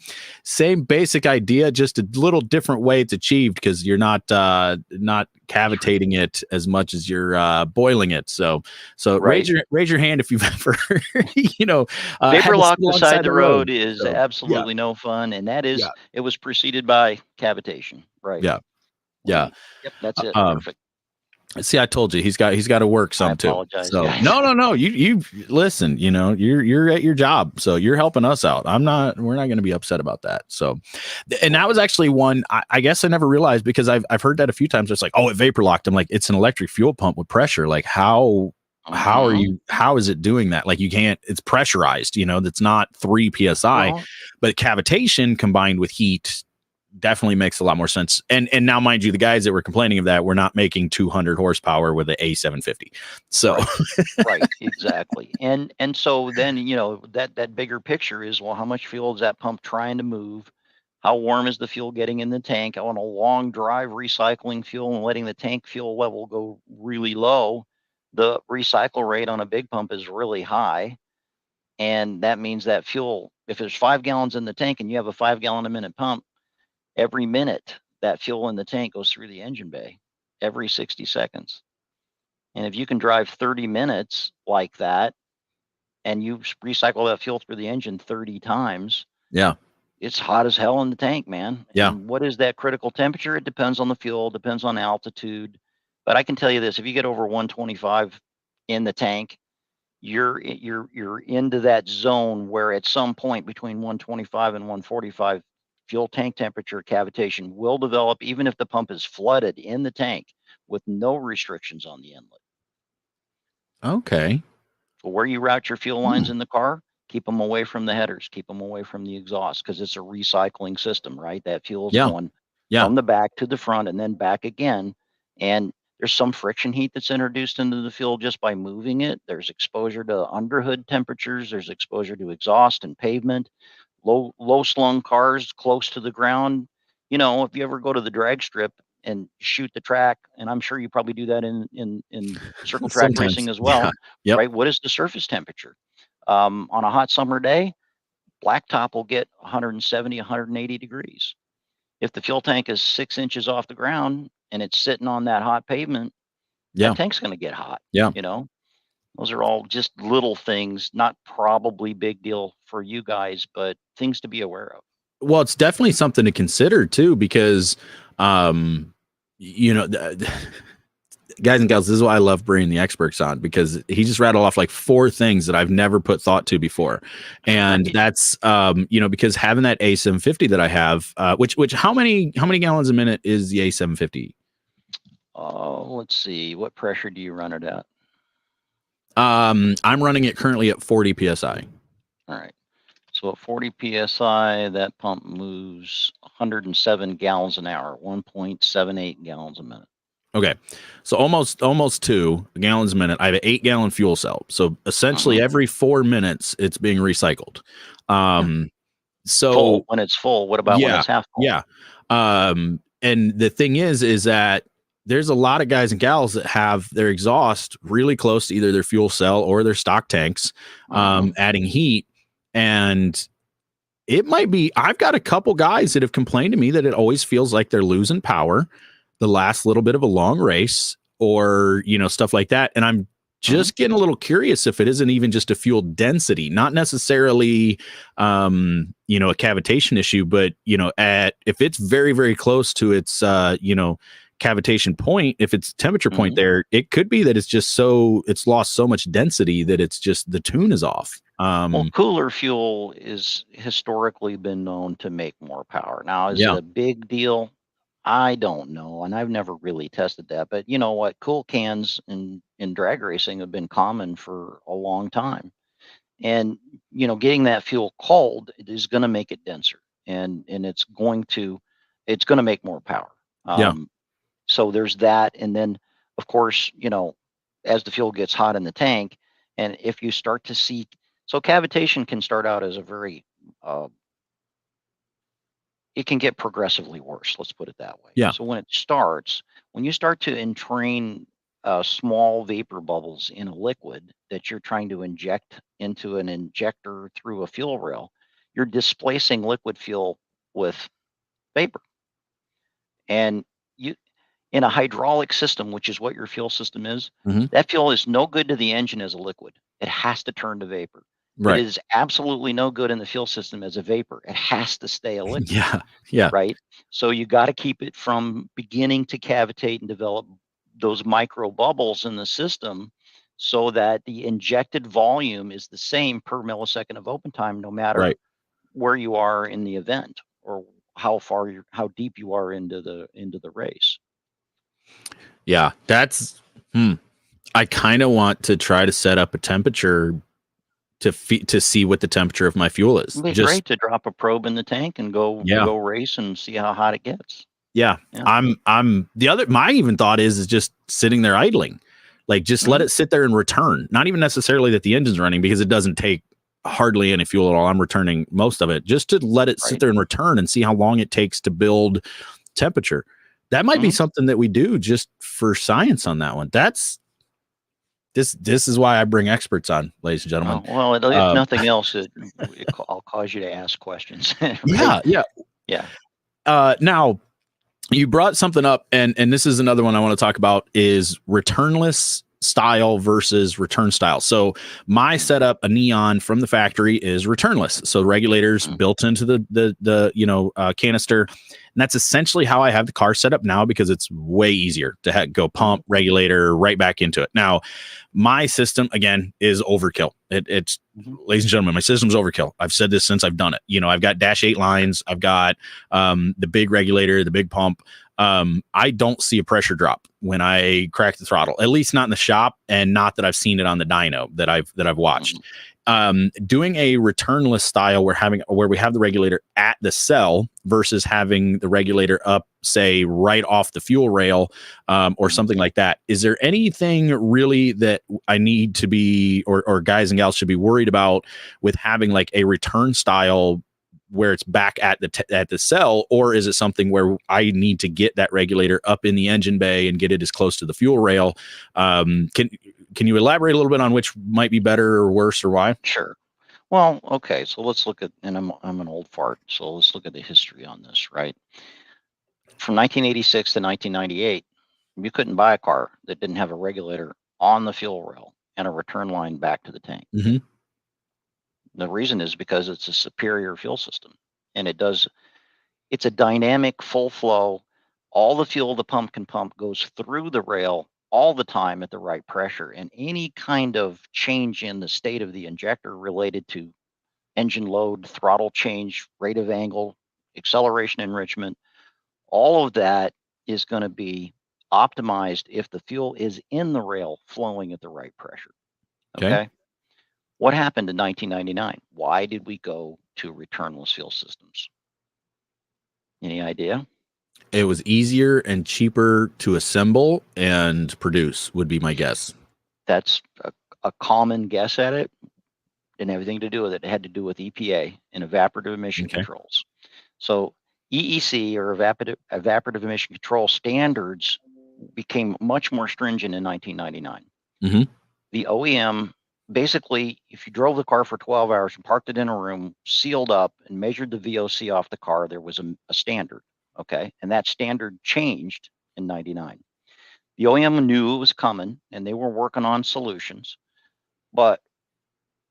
same basic idea, just a little different way it's achieved because you're not cavitating it as much as you're boiling it. So Right. raise your hand if you've ever had Vapor to sit lock beside alongside the the road. road is So yeah, absolutely no fun, and that yeah, is it was preceded by cavitation. Right. yeah, yeah. We Yep, that's it. Um, Perfect. See, I told you he's got to work I some too. apologize, So guys. no, you listen. You know, you're at your job, so you're helping us out. I'm not. We're not going to be upset about that. So, and that was actually one I guess I never realized because I've heard that a few times. It's like, oh, it vapor locked. I'm like, it's an electric fuel pump with pressure. Like Mhm. how is it doing that? Like you can't. It's pressurized. You know, that's not 3 psi, Well, but cavitation combined with heat definitely makes a lot more sense. And now, mind you, the guys that were complaining of that were not making 200 horsepower with an A750. So right. Right, exactly. And so then, that bigger picture is, well, how much fuel is that pump trying to move? How warm is the fuel getting in the tank? On a long drive, recycling fuel and letting the tank fuel level go really low, the recycle rate on a big pump is really high. And that means that fuel, if there's 5 gallons in the tank and you have a 5 gallon a minute pump, every minute that fuel in the tank goes through the engine bay every 60 seconds. And if you can drive 30 minutes like that and you recycle that fuel through the engine 30 times, yeah, it's hot as hell in the tank, man. yeah. And what is that critical temperature? It depends on the fuel, depends on altitude. But I can tell you this, if you get over 125 in the tank, you're into that zone where at some point between 125 and 145 fuel tank temperature cavitation will develop even if the pump is flooded in the tank with no restrictions on the inlet. Okay. So where you route your fuel lines Hmm. in the car, keep them away from the headers, keep them away from the exhaust because it's a recycling system, right? That fuel is Yeah, going yeah. from the back to the front and then back again. And there's some friction heat that's introduced into the fuel just by moving it. There's exposure to underhood temperatures, there's exposure to exhaust and pavement. low slung cars close to the ground. If you ever go to the drag strip and shoot the track, and I'm sure you probably do that in circle track Sometimes. racing as Yeah. well, Yep. right? What is the surface temperature? On a hot summer day, blacktop will get 170, 180 degrees. If the fuel tank is 6 inches off the ground and it's sitting on that hot pavement, that Yeah. tank's going to get hot. Yeah. Those are all just little things, not probably big deal for you guys, but things to be aware of. Well, it's definitely something to consider too, because, um, you know, guys and gals, this is why I love bringing the experts on, because he just rattled off like 4 things that I've never put thought to before. And Right. that's, because having that A750 that I have, which how many gallons a minute is the A750? Let's see. What pressure do you run it at? I'm running it currently at 40 PSI. All right. So at 40 PSI, that pump moves 107 gallons an hour, 1.78 gallons a minute. Okay. So almost 2 gallons a minute. I have an 8-gallon fuel cell. So essentially every 4 minutes it's being recycled. So full when it's full. What about when it's half full? Yeah. And the thing is that there's a lot of guys and gals that have their exhaust really close to either their fuel cell or their stock tanks, adding heat. And it might be, I've got a couple guys that have complained to me that it always feels like they're losing power the last little bit of a long race, or, stuff like that. And I'm just getting a little curious if it isn't even just a fuel density, not necessarily, a cavitation issue, but, if it's very, very close to its, cavitation point, if it's temperature point there, it could be that it's lost so much density that it's just the tune is off. Well, cooler fuel is historically been known to make more power. Now, is it a big deal? I don't know, and I've never really tested that. But you know what? Cool cans in drag racing have been common for a long time, and getting that fuel cold is going to make it denser, and it's going to make more power. So there's that, and then of course, as the fuel gets hot in the tank, and if you start to see, so cavitation can start out as a very it can get progressively worse. Let's put it that way. Yeah. So when you start to entrain small vapor bubbles in a liquid that you're trying to inject into an injector through a fuel rail, you're displacing liquid fuel with vapor. And in a hydraulic system, which is what your fuel system is, that fuel is no good to the engine as a liquid. It has to turn to vapor. Right. It is absolutely no good in the fuel system as a vapor. It has to stay a liquid. Yeah. Right. So you got to keep it from beginning to cavitate and develop those micro bubbles in the system, so that the injected volume is the same per millisecond of open time, no matter where you are in the event or how deep you are into the race. Yeah, that's. I kind of want to try to set up a temperature to see what the temperature of my fuel is. It'd be great to drop a probe in the tank and go race and see how hot it gets. Yeah. I'm the other. My even thought is just sitting there idling, like just let it sit there and return. Not even necessarily that the engine's running, because it doesn't take hardly any fuel at all. I'm returning most of it, just to let it sit there and return and see how long it takes to build temperature. That might be something that we do just for science on that one. This is why I bring experts on, ladies and gentlemen. Well, if nothing else, I'll cause you to ask questions. Yeah. Now, you brought something up, and this is another one I want to talk about, is returnless style versus return style. So my setup, a Neon from the factory, is returnless. So regulators built into the canister. And that's essentially how I have the car set up now, because it's way easier to go pump, regulator, right back into it. Now, my system, again, is overkill. It's ladies and gentlemen, my system's overkill. I've said this since I've done it. I've got dash 8 lines. I've got the big regulator, the big pump. I don't see a pressure drop when I crack the throttle, at least not in the shop, and not that I've seen it on the dyno that I've watched. Doing a returnless style where we have the regulator at the cell versus having the regulator up, say, right off the fuel rail, or something like that. Is there anything really that I need to be, or guys and gals should be worried about with having like a return style where it's back at the cell, or is it something where I need to get that regulator up in the engine bay and get it as close to the fuel rail? Can you elaborate a little bit on which might be better or worse, or why? Sure. Well, okay, so let's look at, and I'm an old fart, so let's look at the history on this, right? From 1986 to 1998, you couldn't buy a car that didn't have a regulator on the fuel rail and a return line back to the tank. Mm-hmm. The reason is because it's a superior fuel system, and it's a dynamic full flow. All the fuel the pump can pump goes through the rail all the time at the right pressure, and any kind of change in the state of the injector related to engine load, throttle change, rate of angle, acceleration enrichment, all of that is going to be optimized if the fuel is in the rail flowing at the right pressure. Okay. What happened in 1999? Why did we go to returnless fuel systems? Any idea? It was easier and cheaper to assemble and produce, would be my guess. That's a common guess at it. Didn't have anything to do with it. It had to do with EPA and evaporative emission controls. So EEC, or evaporative emission control standards, became much more stringent in 1999. Mm-hmm. The OEM, basically, if you drove the car for 12 hours and parked it in a room, sealed up, and measured the VOC off the car, there was a standard. Okay. And that standard changed in 99. The OEM knew it was coming and they were working on solutions. But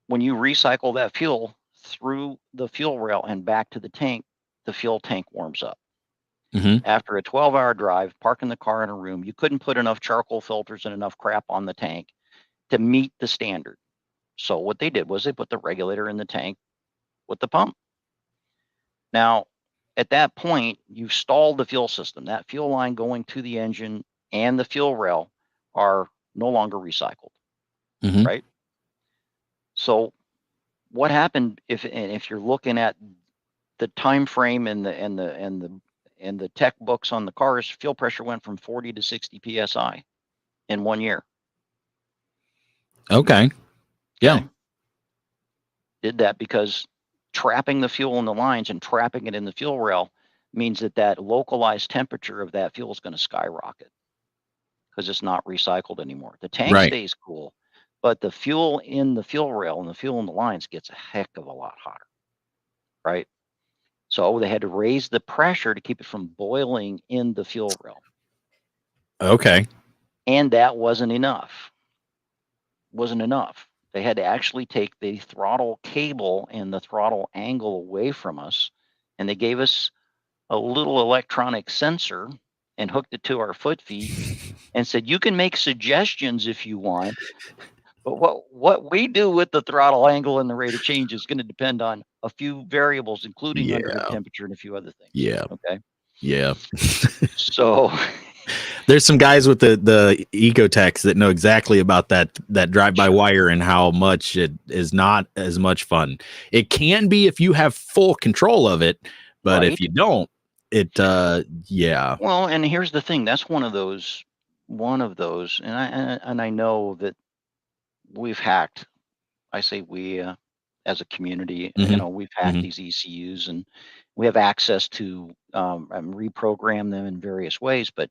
when you recycle that fuel through the fuel rail and back to the tank, the fuel tank warms up. Mm-hmm. After a 12-hour drive, parking the car in a room, you couldn't put enough charcoal filters and enough crap on the tank to meet the standard. So what they did was they put the regulator in the tank with the pump. Now, at that point, you've stalled the fuel system. That fuel line going to the engine and the fuel rail are no longer recycled, Mm-hmm. right? So what happened if you're looking at the time frame and the tech books on the cars, fuel pressure went from 40 to 60 psi in 1 year. Okay. Yeah. Okay? Did that because trapping the fuel in the lines and trapping it in the fuel rail means that localized temperature of that fuel is going to skyrocket because it's not recycled anymore. The tank stays cool, but the fuel in the fuel rail and the fuel in the lines gets a heck of a lot hotter, right? So they had to raise the pressure to keep it from boiling in the fuel rail. Okay. And that wasn't enough. They had to actually take the throttle cable and the throttle angle away from us, and they gave us a little electronic sensor and hooked it to our foot feet and said, you can make suggestions if you want, but what we do with the throttle angle and the rate of change is going to depend on a few variables, including underhood temperature and a few other things. Yeah. Okay. Yeah. So there's some guys with the ecotechs that know exactly about that drive-by-wire and how much it is not as much fun. It can be if you have full control of it, but if you don't, yeah. Well, and here's the thing. That's one of those, and I know that we've hacked. I say we, as a community, we've hacked these ECUs, and we have access to reprogram them in various ways. But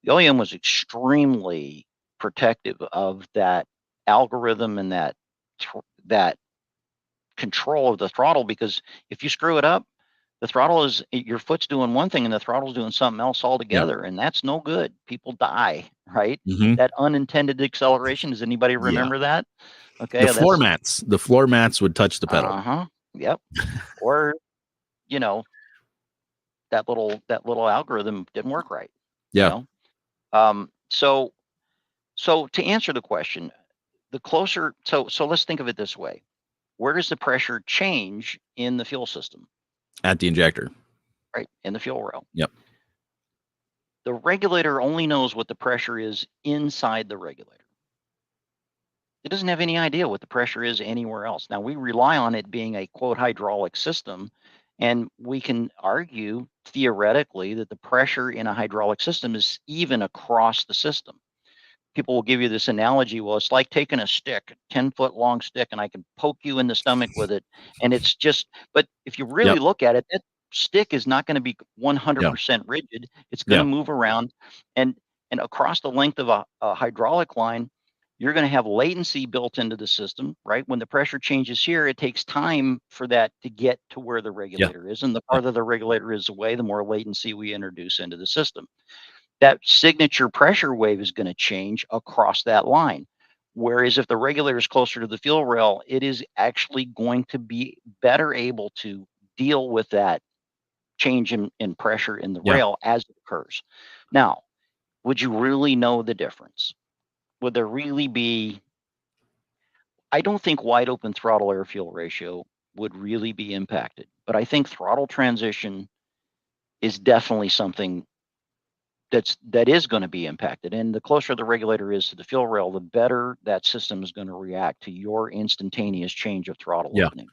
the OEM was extremely protective of that algorithm and that control of the throttle, because if you screw it up, the throttle is, your foot's doing one thing and the throttle's doing something else altogether, and that's no good. People die, right? That unintended acceleration. Does anybody remember that? Okay. The floor mats would touch the pedal. Yep. Or, that little algorithm didn't work right. Yeah. So to answer the question, the closer, so let's think of it this way. Where does the pressure change in the fuel system? At the injector. Right, in the fuel rail. Yep. The regulator only knows what the pressure is inside the regulator. It doesn't have any idea what the pressure is anywhere else. Now, we rely on it being a, quote, hydraulic system, and we can argue theoretically that the pressure in a hydraulic system is even across the system. people will give you this analogy. Well, it's like taking a stick, 10-foot long stick, and I can poke you in the stomach with it. And it's just, but if you really Yep. look at it, that stick is not going to be Yeah. 100% rigid. It's going to Yeah. move around. And across the length of a hydraulic line, you're going to have latency built into the system, right? When the pressure changes here, it takes time for that to get to where the Yeah. regulator is. And the Yeah. farther the regulator is away, the more latency we introduce into the system. That signature pressure wave is going to change across that line. Whereas if the regulator is closer to the fuel rail, it is actually going to be better able to deal with that change in pressure in the Yeah. rail as it occurs. Now, would you really know the difference? Would there really be? I don't think wide open throttle air fuel ratio would really be impacted, but I think throttle transition is definitely something that is going to be impacted. And the closer the regulator is to the fuel rail, the better that system is going to react to your instantaneous change of throttle Yeah. opening.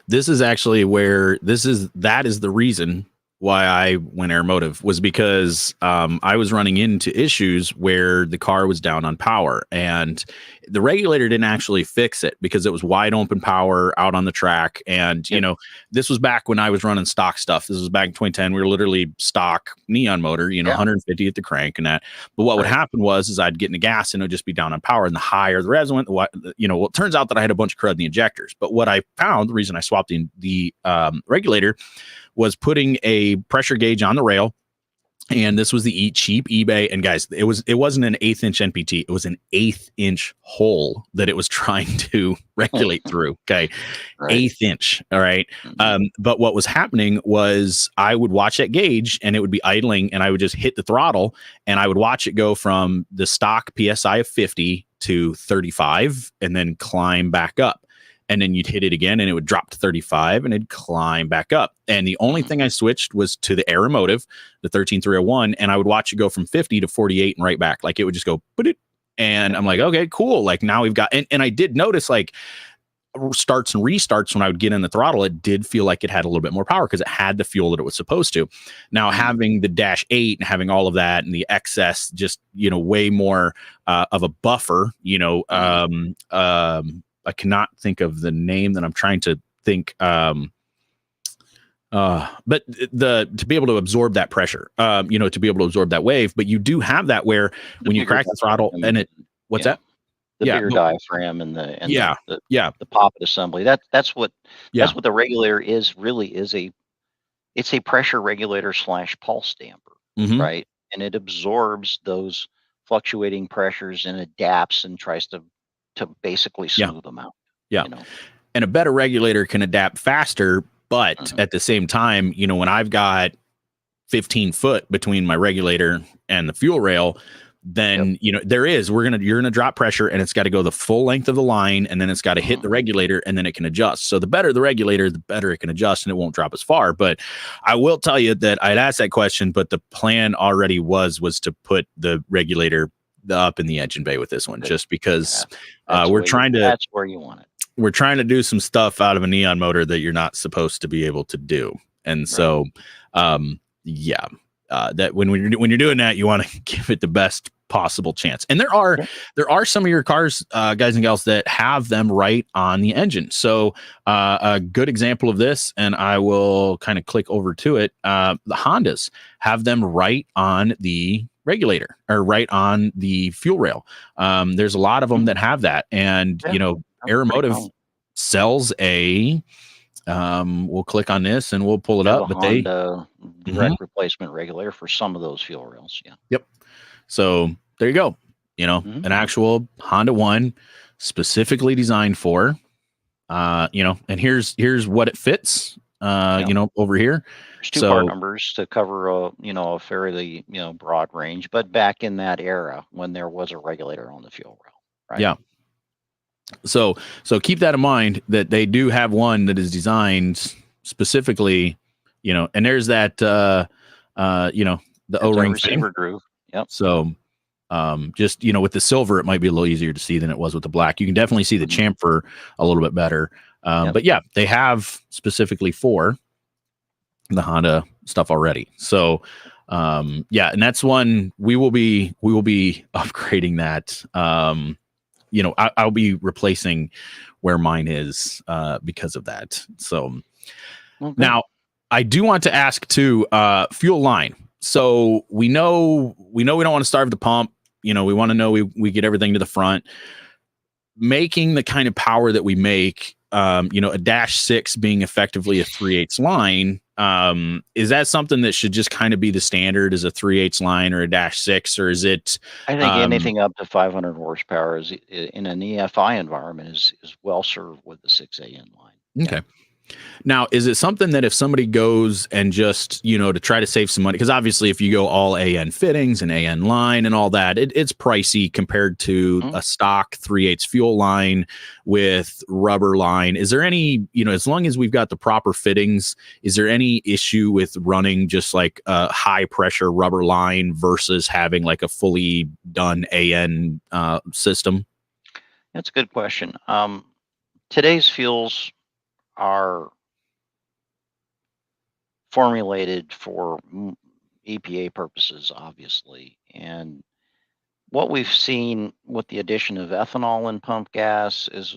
This is actually where that is the reason why I went Aeromotive, was because I was running into issues where the car was down on power, and the regulator didn't actually fix it because it was wide open power out on the track. And, Yep. this was back when I was running stock stuff. This was back in 2010. We were literally stock neon motor, Yeah. 150 at the crank and that. But what would Right. happen is I'd get in the gas and it would just be down on power. And the higher the res went, well, it turns out that I had a bunch of crud in the injectors. But what I found, the reason I swapped the regulator, was putting a pressure gauge on the rail. And this was the cheap eBay. And guys, it wasn't an 1/8 inch NPT. It was an 1/8 inch hole that it was trying to regulate through. Okay. Right. 1/8 inch. All right. Mhm. But what was happening was I would watch that gauge and it would be idling, and I would just hit the throttle and I would watch it go from the stock PSI of 50 to 35 and then climb back up. And then you'd hit it again and it would drop to 35 and it'd climb back up. And the only thing I switched was to the Aeromotive, the 13301, and I would watch it go from 50 to 48 and right back. Like it would just go, put it. And I'm like, okay, cool. Like now we've got, and I did notice like starts and restarts when I would get in the throttle, it did feel like it had a little bit more power because it had the fuel that it was supposed to. Now having the Dash 8 and having all of that and the excess, just, way more of a buffer, I cannot think of the name that I'm trying to think. But to be able to absorb that pressure, to be able to absorb that wave, but you do have that where when you crack the throttle and what's that? The bigger diaphragm and the poppet assembly. That's what the regulator is really is it's a pressure regulator / pulse damper, right? And it absorbs those fluctuating pressures and adapts and tries to basically smooth them out. Yeah. And a better regulator can adapt faster, but at the same time, when I've got 15 foot between my regulator and the fuel rail, then you're gonna drop pressure and it's got to go the full length of the line, and then it's got to hit the regulator, and then it can adjust. So the better the regulator, the better it can adjust, and it won't drop as far. But I will tell you that I'd asked that question, but the plan already was to put the regulator up in the engine bay with this one, just because that's where you want it. We're trying to do some stuff out of a neon motor that you're not supposed to be able to do. And so, that when you're doing that, you want to give it the best possible chance. And there are some of your cars, guys and gals, that have them right on the engine. So a good example of this, and I will kind of click over to it. The Hondas have them right on the regulator or right on the fuel rail. There's a lot of them that have that, and Aeromotive sells a we'll click on this and we'll pull it up, but Honda direct replacement regulator for some of those fuel rails. Yep. So there you go. An actual Honda One specifically designed for, and here's what it fits, over here. There's two part numbers to cover a fairly, broad range, but back in that era when there was a regulator on the fuel rail, right? Yeah. So keep that in mind, that they do have one that is designed specifically, and there's that, the O-ring receiver groove. Yep. So, just, with the silver, it might be a little easier to see than it was with the black. You can definitely see the chamfer a little bit better. But yeah, they have specifically for the Honda stuff already. So, Yeah, and that's one we will be upgrading that. I'll be replacing where mine is because of that. So now I do want to ask too, fuel line. So we know we don't want to starve the pump. We want to know we get everything to the front. Making the kind of power that we make, a dash 6 being effectively a 3/8 line, is that something that should just kind of be the standard as a 3/8 line or a dash 6, or is it? I think anything up to 500 horsepower is in an EFI environment is well served with the 6AN line. Okay. Now, is it something that if somebody goes and just, to try to save some money, because obviously if you go all AN fittings and AN line and all that, it's pricey compared to a stock 3/8 fuel line with rubber line. Is there any, as long as we've got the proper fittings, is there any issue with running just like a high pressure rubber line versus having like a fully done AN system? That's a good question. Today's fuels are formulated for EPA purposes, obviously. And what we've seen with the addition of ethanol in pump gas is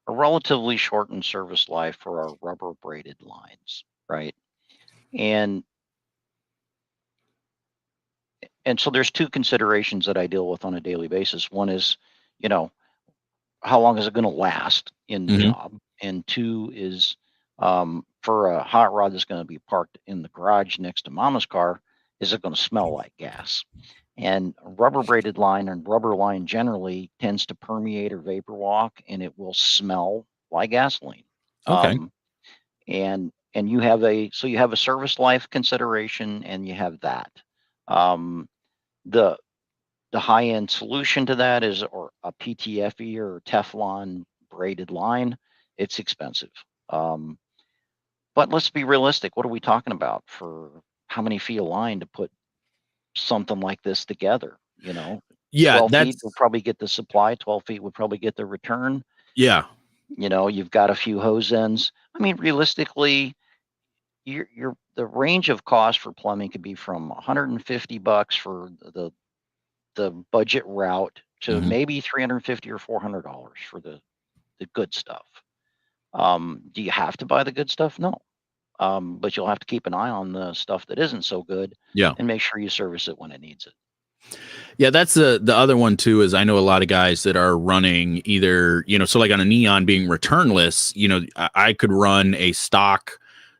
a relatively shortened service life for our rubber braided lines, right? And so there's two considerations that I deal with on a daily basis. One is, how long is it going to last in the job? And two is for a hot rod that's going to be parked in the garage next to mama's car, is it going to smell like gas? And rubber braided line and rubber line generally tends to permeate or vapor walk, and it will smell like gasoline. Okay. And you have a service life consideration, and you have that. The high end solution to that is or a PTFE or Teflon braided line. It's expensive. But let's be realistic. What are we talking about for how many feet of line to put something like this together? Yeah, 12 feet would probably get the supply. 12 feet would probably get the return. Yeah. You've got a few hose ends. I mean, realistically, the range of cost for plumbing could be from $150 for the budget route to maybe $350 or $400 for the good stuff. Do you have to buy the good stuff? No. But you'll have to keep an eye on the stuff that isn't so good. Yeah. And make sure you service it when it needs it. Yeah, that's the other one too, is I know a lot of guys that are running either, so like on a Neon being returnless, I could run a stock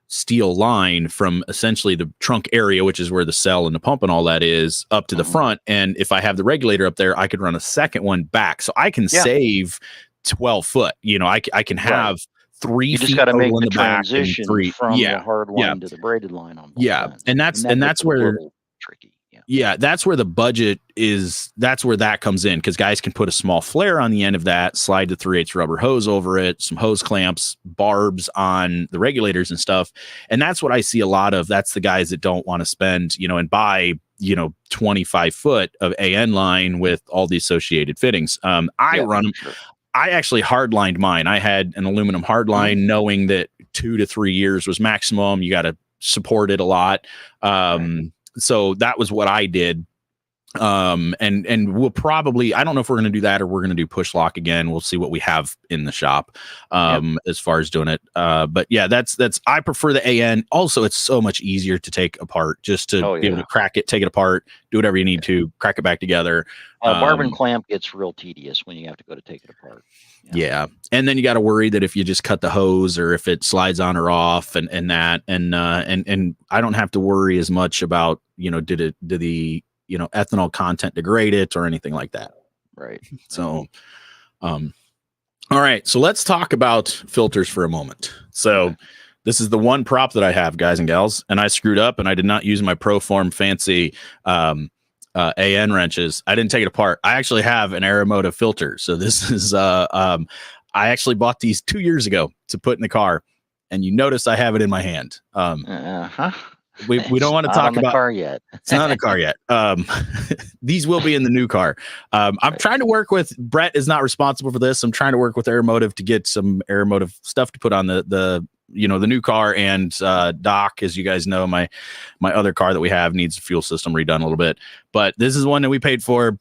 steel line from essentially the trunk area, which is where the cell and the pump and all that is, up to the front. And if I have the regulator up there, I could run a second one back. So I can save 12 foot. I can have 3 you feet just got to make in the transition from the hard line to the braided line on both ends. And that's where tricky. Yeah, that's where the budget is. That's where that comes in, because guys can put a small flare on the end of that, slide the 3/8 rubber hose over it, some hose clamps, barbs on the regulators and stuff. And that's what I see a lot of. That's the guys that don't want to spend, and buy, 25 foot of AN line with all the associated fittings. I actually hardlined mine. I had an aluminum hardline, knowing that 2 to 3 years was maximum. You got to support it a lot. So that was what I did. And we'll probably, I don't know if we're going to do that or we're going to do push lock again. We'll see what we have in the shop, as far as doing it. But yeah, that's, I prefer the AN. Also, it's so much easier to take apart, just to be able to crack it, take it apart, do whatever you need to, crack it back together. Barb and clamp gets real tedious when you have to go to take it apart. Yeah. And then you got to worry that if you just cut the hose or if it slides on or off and I don't have to worry as much about, did the, ethanol content degrade it or anything like that. Right. So, all right. So let's talk about filters for a moment. So this is the one prop that I have, guys and gals, and I screwed up and I did not use my Proform fancy, AN wrenches. I didn't take it apart. I actually have an Aeromotive filter. So this is I actually bought these 2 years ago to put in the car, and you notice I have it in my hand. We don't want to talk about the car yet. It's not in the car yet. These will be in the new car. I'm trying to work with Brett is not responsible for this. I'm trying to work with Aeromotive to get some Aeromotive stuff to put on the the new car and Doc, as you guys know, my other car that we have needs the fuel system redone a little bit. But this is one that we paid full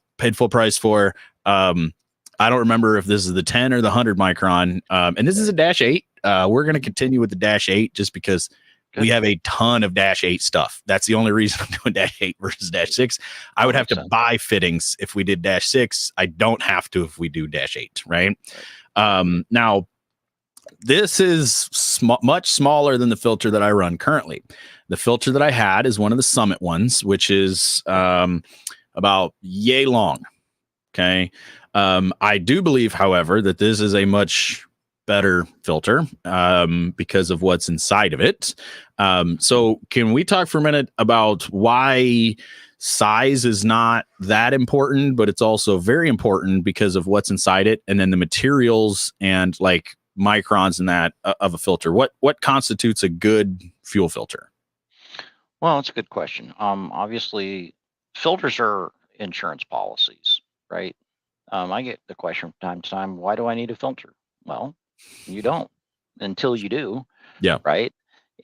price for. I don't remember if this is the 10 or the 100 micron. And this is a Dash 8. We're going to continue with the Dash 8 just because we have a ton of Dash 8 stuff. That's the only reason I'm doing Dash 8 versus Dash 6. I would have to buy fittings if we did Dash 6. I don't have to if we do Dash 8, right? Now, this is much smaller than the filter that I run currently. The filter that I had is one of the Summit ones, which is about yay long. Okay. I do believe, however, that this is a much better filter because of what's inside of it. So can we talk for a minute about why size is not that important, but it's also very important because of what's inside it, and then the materials and like microns in that of a filter? What constitutes a good fuel filter? Well, it's a good question. Obviously, filters are insurance policies, right? I get the question from time to time, why do I need a filter? Well, you don't until you do. Yeah. Right.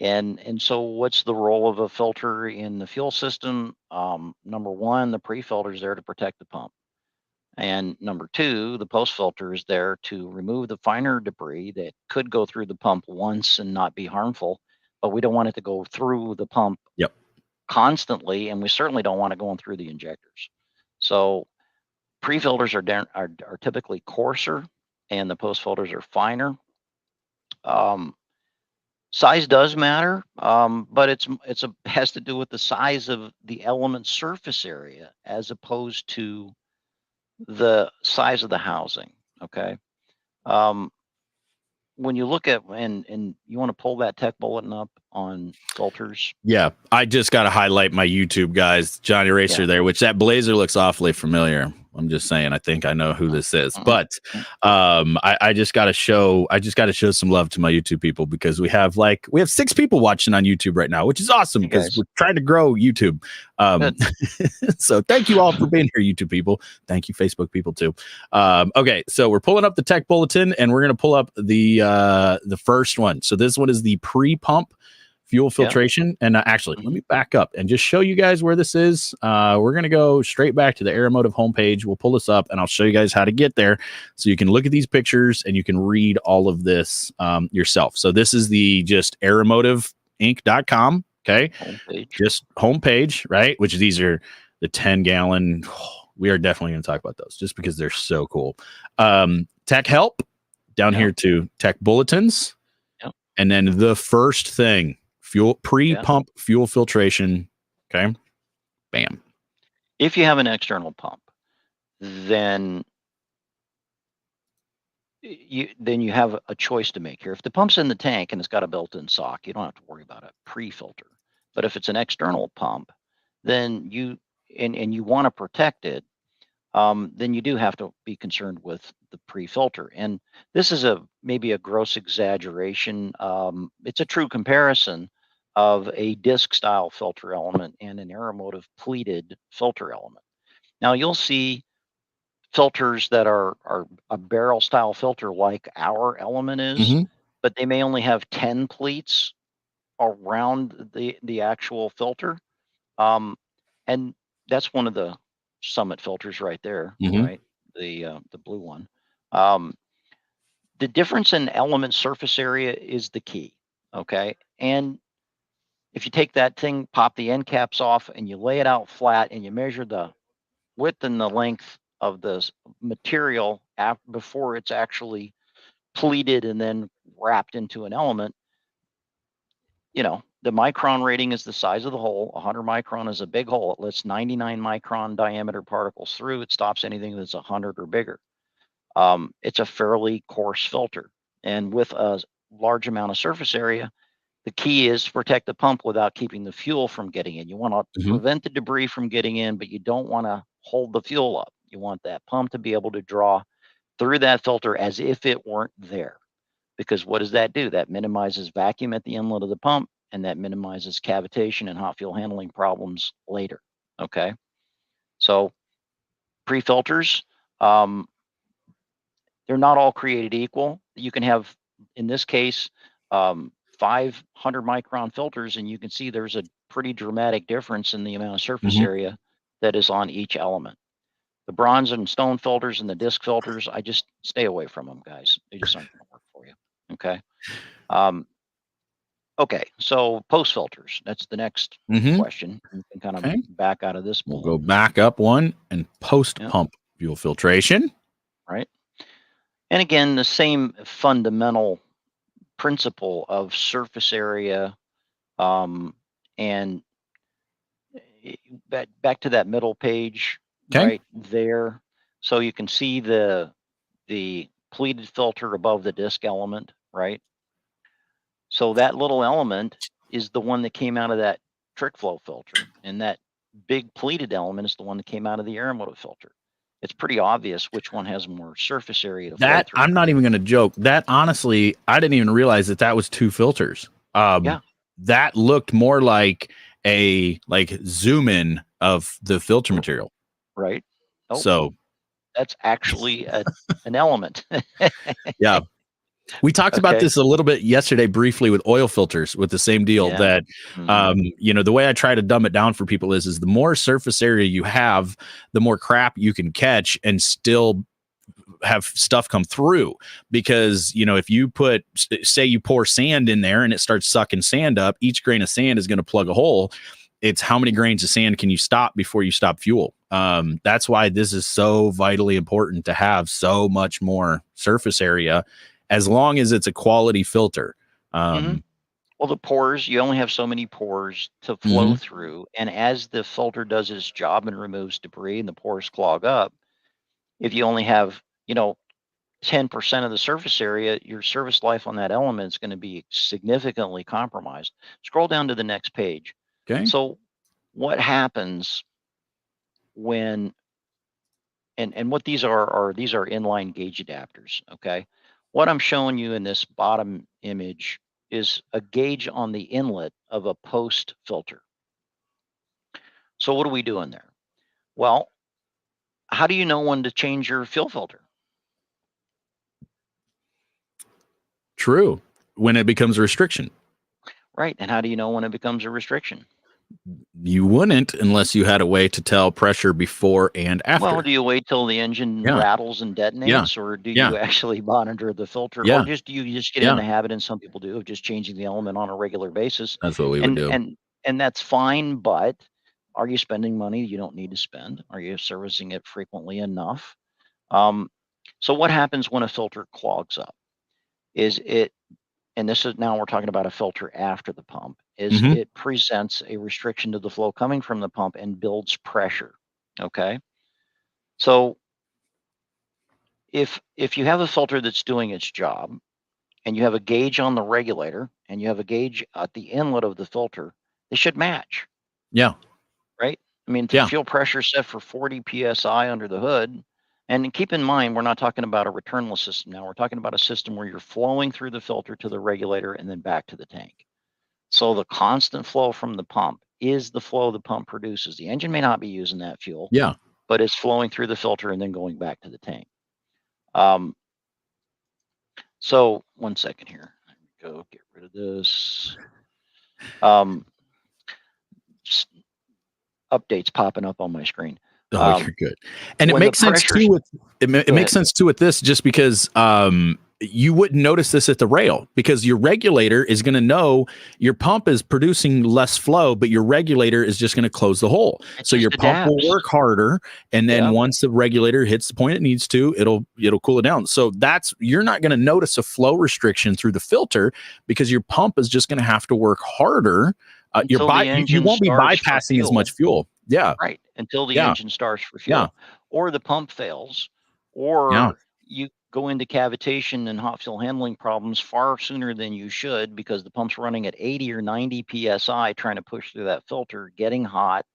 And so what's the role of a filter in the fuel system? Number one, the pre-filter is there to protect the pump. And number two, the post filter is there to remove the finer debris that could go through the pump once and not be harmful, but we don't want it to go through the pump constantly, and we certainly don't want it going through the injectors. So pre-filters are typically coarser, and the post filters are finer. Size does matter, but has to do with the size of the element surface area as opposed to the size of the housing. Okay. When you look at and you want to pull that tech bulletin up on filters. Yeah, I just got to highlight my YouTube guys, Johnny Racer there, which that blazer looks awfully familiar. I'm just saying, I think I know who this is, but I just got to show some love to my YouTube people, because we have 6 people watching on YouTube right now, which is awesome because we're trying to grow YouTube. So thank you all for being here, YouTube people. Thank you, Facebook people too. Okay, so we're pulling up the tech bulletin, and we're going to pull up the first one. So this one is the pre-pump fuel filtration. And actually, let me back up and just show you guys where this is. We're going to go straight back to the Aeromotive homepage. We'll pull this up and I'll show you guys how to get there, so you can look at these pictures and you can read all of this yourself. So this is the just aeromotiveinc.com. Okay. Just homepage, right? Which these are the 10-gallon. We are definitely going to talk about those just because they're so cool. Tech help down here to tech bulletins. And then the first thing, fuel pre-pump fuel filtration. Okay. Bam. If you have an external pump, then you have a choice to make here. If the pump's in the tank and it's got a built-in sock, you don't have to worry about a pre-filter. But if it's an external pump, then you want to protect it, then you do have to be concerned with the pre-filter. And this is maybe a gross exaggeration. It's a true comparison of a disc style filter element and an Aeromotive pleated filter element. Now you'll see filters that are a barrel style filter like our element is, but they may only have 10 pleats around the actual filter. And that's one of the Summit filters right there, right? The blue one. The difference in element surface area is the key. Okay. And if you take that thing, pop the end caps off, and you lay it out flat, and you measure the width and the length of the material before it's actually pleated and then wrapped into an element, the micron rating is the size of the hole. 100 micron is a big hole. It lets 99 micron diameter particles through. It stops anything that's 100 or bigger. It's a fairly coarse filter. And with a large amount of surface area, the key is to protect the pump without keeping the fuel from getting in. You want to prevent the debris from getting in, but you don't want to hold the fuel up. You want that pump to be able to draw through that filter as if it weren't there. Because what does that do? That minimizes vacuum at the inlet of the pump, and that minimizes cavitation and hot fuel handling problems later. Okay. So pre-filters, they're not all created equal. You can have, in this case, 500 micron filters, and you can see there's a pretty dramatic difference in the amount of surface Mhm. area that is on each element. The bronze and stone filters and the disc filters, I just stay away from them, guys. They just aren't going to work for you. Okay. Okay. So post filters, that's the next Mhm. question. You can kind of Okay. back out of this We'll pool. go back up one and post Yeah. pump fuel filtration. Right. And again, the same fundamental principle of surface area, and back to that middle page Okay. right there. So you can see the pleated filter above the disc element, right? So that little element is the one that came out of that trick flow filter, and that big pleated element is the one that came out of the Aeromotive filter. It's pretty obvious which one has more surface area to flow That through. I'm not even going to joke. That honestly, I didn't even realize that was two filters. Yeah. That looked more like a zoom in of the filter material. Right. Oh, So that's actually an element. yeah, we talked about Okay. this a little bit yesterday briefly with oil filters with the same deal Yeah. that the way I try to dumb it down for people is the more surface area you have, the more crap you can catch and still have stuff come through. Because if you say you pour sand in there and it starts sucking sand up, each grain of sand is going to plug a hole. It's how many grains of sand can you stop before you stop fuel. That's why this is so vitally important to have so much more surface area, as long as it's a quality filter. Well, the pores, you only have so many pores to flow Mhm. through. And as the filter does its job and removes debris and the pores clog up, if you only have, 10% of the surface area, your service life on that element is going to be significantly compromised. Scroll down to the next page. Okay. So what happens when, and what these are these are inline gauge adapters, okay? What I'm showing you in this bottom image is a gauge on the inlet of a post filter. So what are we doing there? Well, how do you know when to change your fuel filter? True. When it becomes a restriction. Right. And how do you know when it becomes a restriction? You wouldn't unless you had a way to tell pressure before and Well, after. do you wait till the engine Yeah. rattles and Yeah. detonates, or do Yeah. you actually monitor the filter, or Yeah. just do you just get in Yeah. the habit, and some people do, of just changing the element on a regular basis? That's what we would And do. and and that's fine, but are you spending money you don't need to spend? Are you servicing it frequently enough? So what happens when a filter clogs up? Is it, and this is, now we're talking about a filter after the pump, is Mhm. it presents a restriction to the flow coming from the pump and builds pressure. Okay. So if you have a filter that's doing its job, and you have a gauge on the regulator and you have a gauge at the inlet of the filter, they should match, Yeah. right? I mean, the Yeah. fuel pressure set for 40 psi under the hood. And keep in mind, we're not talking about a returnless system now. We're talking about a system where you're flowing through the filter to the regulator and then back to the tank. So the constant flow from the pump is the flow the pump produces. The engine may not be using that fuel, Yeah. but it's flowing through the filter and then going back to the tank. So 1 second here. Let me go get rid of this. Updates popping up on my screen. Oh, you're good. And it When the makes sense pressure's, too with it go makes ahead. sense too with this, just because you wouldn't notice this at the rail, because your regulator is going to know your pump is producing less flow, but your regulator is just going to close the hole. It So your just pump will adapts. work harder, and then Yeah. once the regulator hits the point it needs to, it'll cool it down. So you're not going to notice a flow restriction through the filter, because your pump is just going to have to work harder. Until the You engine won't be starts for bypassing as much fuel. fuel. Yeah. Right. Until the Yeah. engine starts for Yeah. fuel, or the pump fails, Yeah. or you go into cavitation and hot fuel handling problems far sooner than you should, because the pump's running at 80 or 90 psi trying to push through that filter, getting hot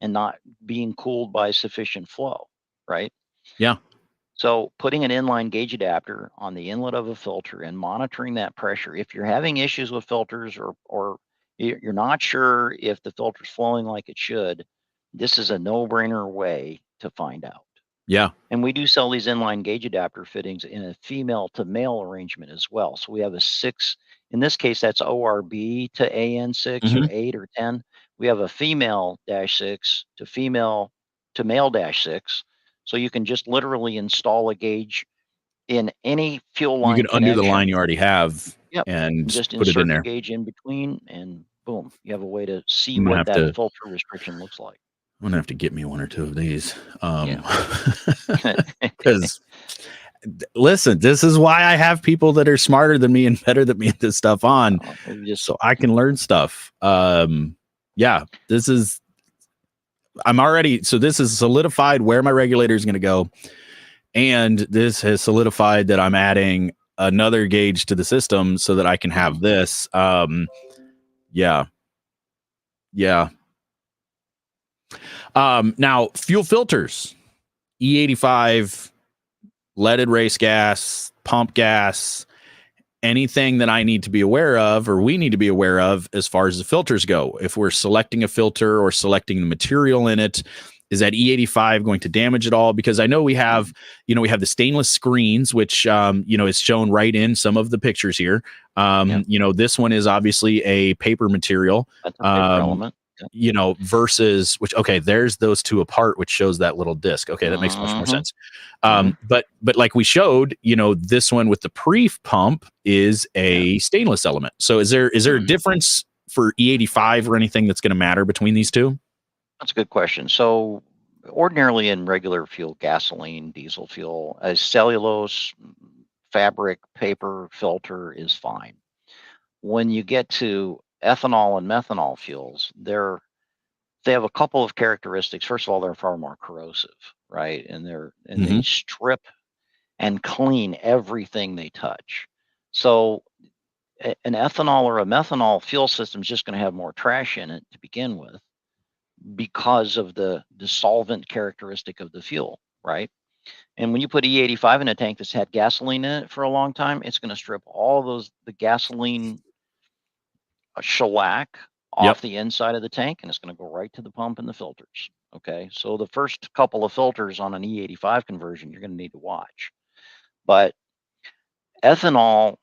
and not being cooled by sufficient flow. Right. Yeah. So putting an inline gauge adapter on the inlet of a filter and monitoring that pressure. If you're having issues with filters, or you're not sure if the filter's flowing like it should, this is a no-brainer way to find out. Yeah. And we do sell these inline gauge adapter fittings in a female to male arrangement as well. So we have a 6, in this case, that's ORB to AN6 or Mhm. 8 or 10. We have a female -6 to female to male -6. So you can just literally install a gauge in any fuel You line could undo the connection. line you already have Yep. and Just put it in insert the there. gauge in between and boom, you have a way to see I'm gonna what have that to filter restriction looks like. I'm gonna have to get me one or two of these. Yeah. Because listen, this is why I have people that are smarter than me and better than me at this stuff on, We just so I can learn stuff. Yeah, I'm already, so this is solidified where my regulator is going to go. And this has solidified that I'm adding another gauge to the system so that I can have this. Yeah. Yeah. Now fuel filters, E85, leaded race gas, pump gas, anything that I need to be aware of or we need to be aware of as far as the filters go. If we're selecting a filter or selecting the material in it, is that E85 going to damage it all? Because I know we have, we have the stainless screens, which, is shown right in some of the pictures here. This one is obviously a paper material. That's a paper element. Versus which, okay, there's those two apart, which shows that little disc. Okay, that makes much more sense. But like we showed, this one with the pre-pump is a stainless element. So is there a difference for E85 or anything that's going to matter between these two? That's a good question. So ordinarily in regular fuel, gasoline, diesel fuel, a cellulose, fabric, paper filter is fine. When you get to ethanol and methanol fuels, they have a couple of characteristics. First of all, they're far more corrosive, right? And they strip and clean everything they touch. So an ethanol or a methanol fuel system is just going to have more trash in it to begin with because of the solvent characteristic of the fuel, right? And when you put E85 in a tank that's had gasoline in it for a long time, it's going to strip all the gasoline shellac off the inside of the tank, and it's going to go right to the pump and the filters. Okay, so the first couple of filters on an E85 conversion, you're going to need to watch. But ethanol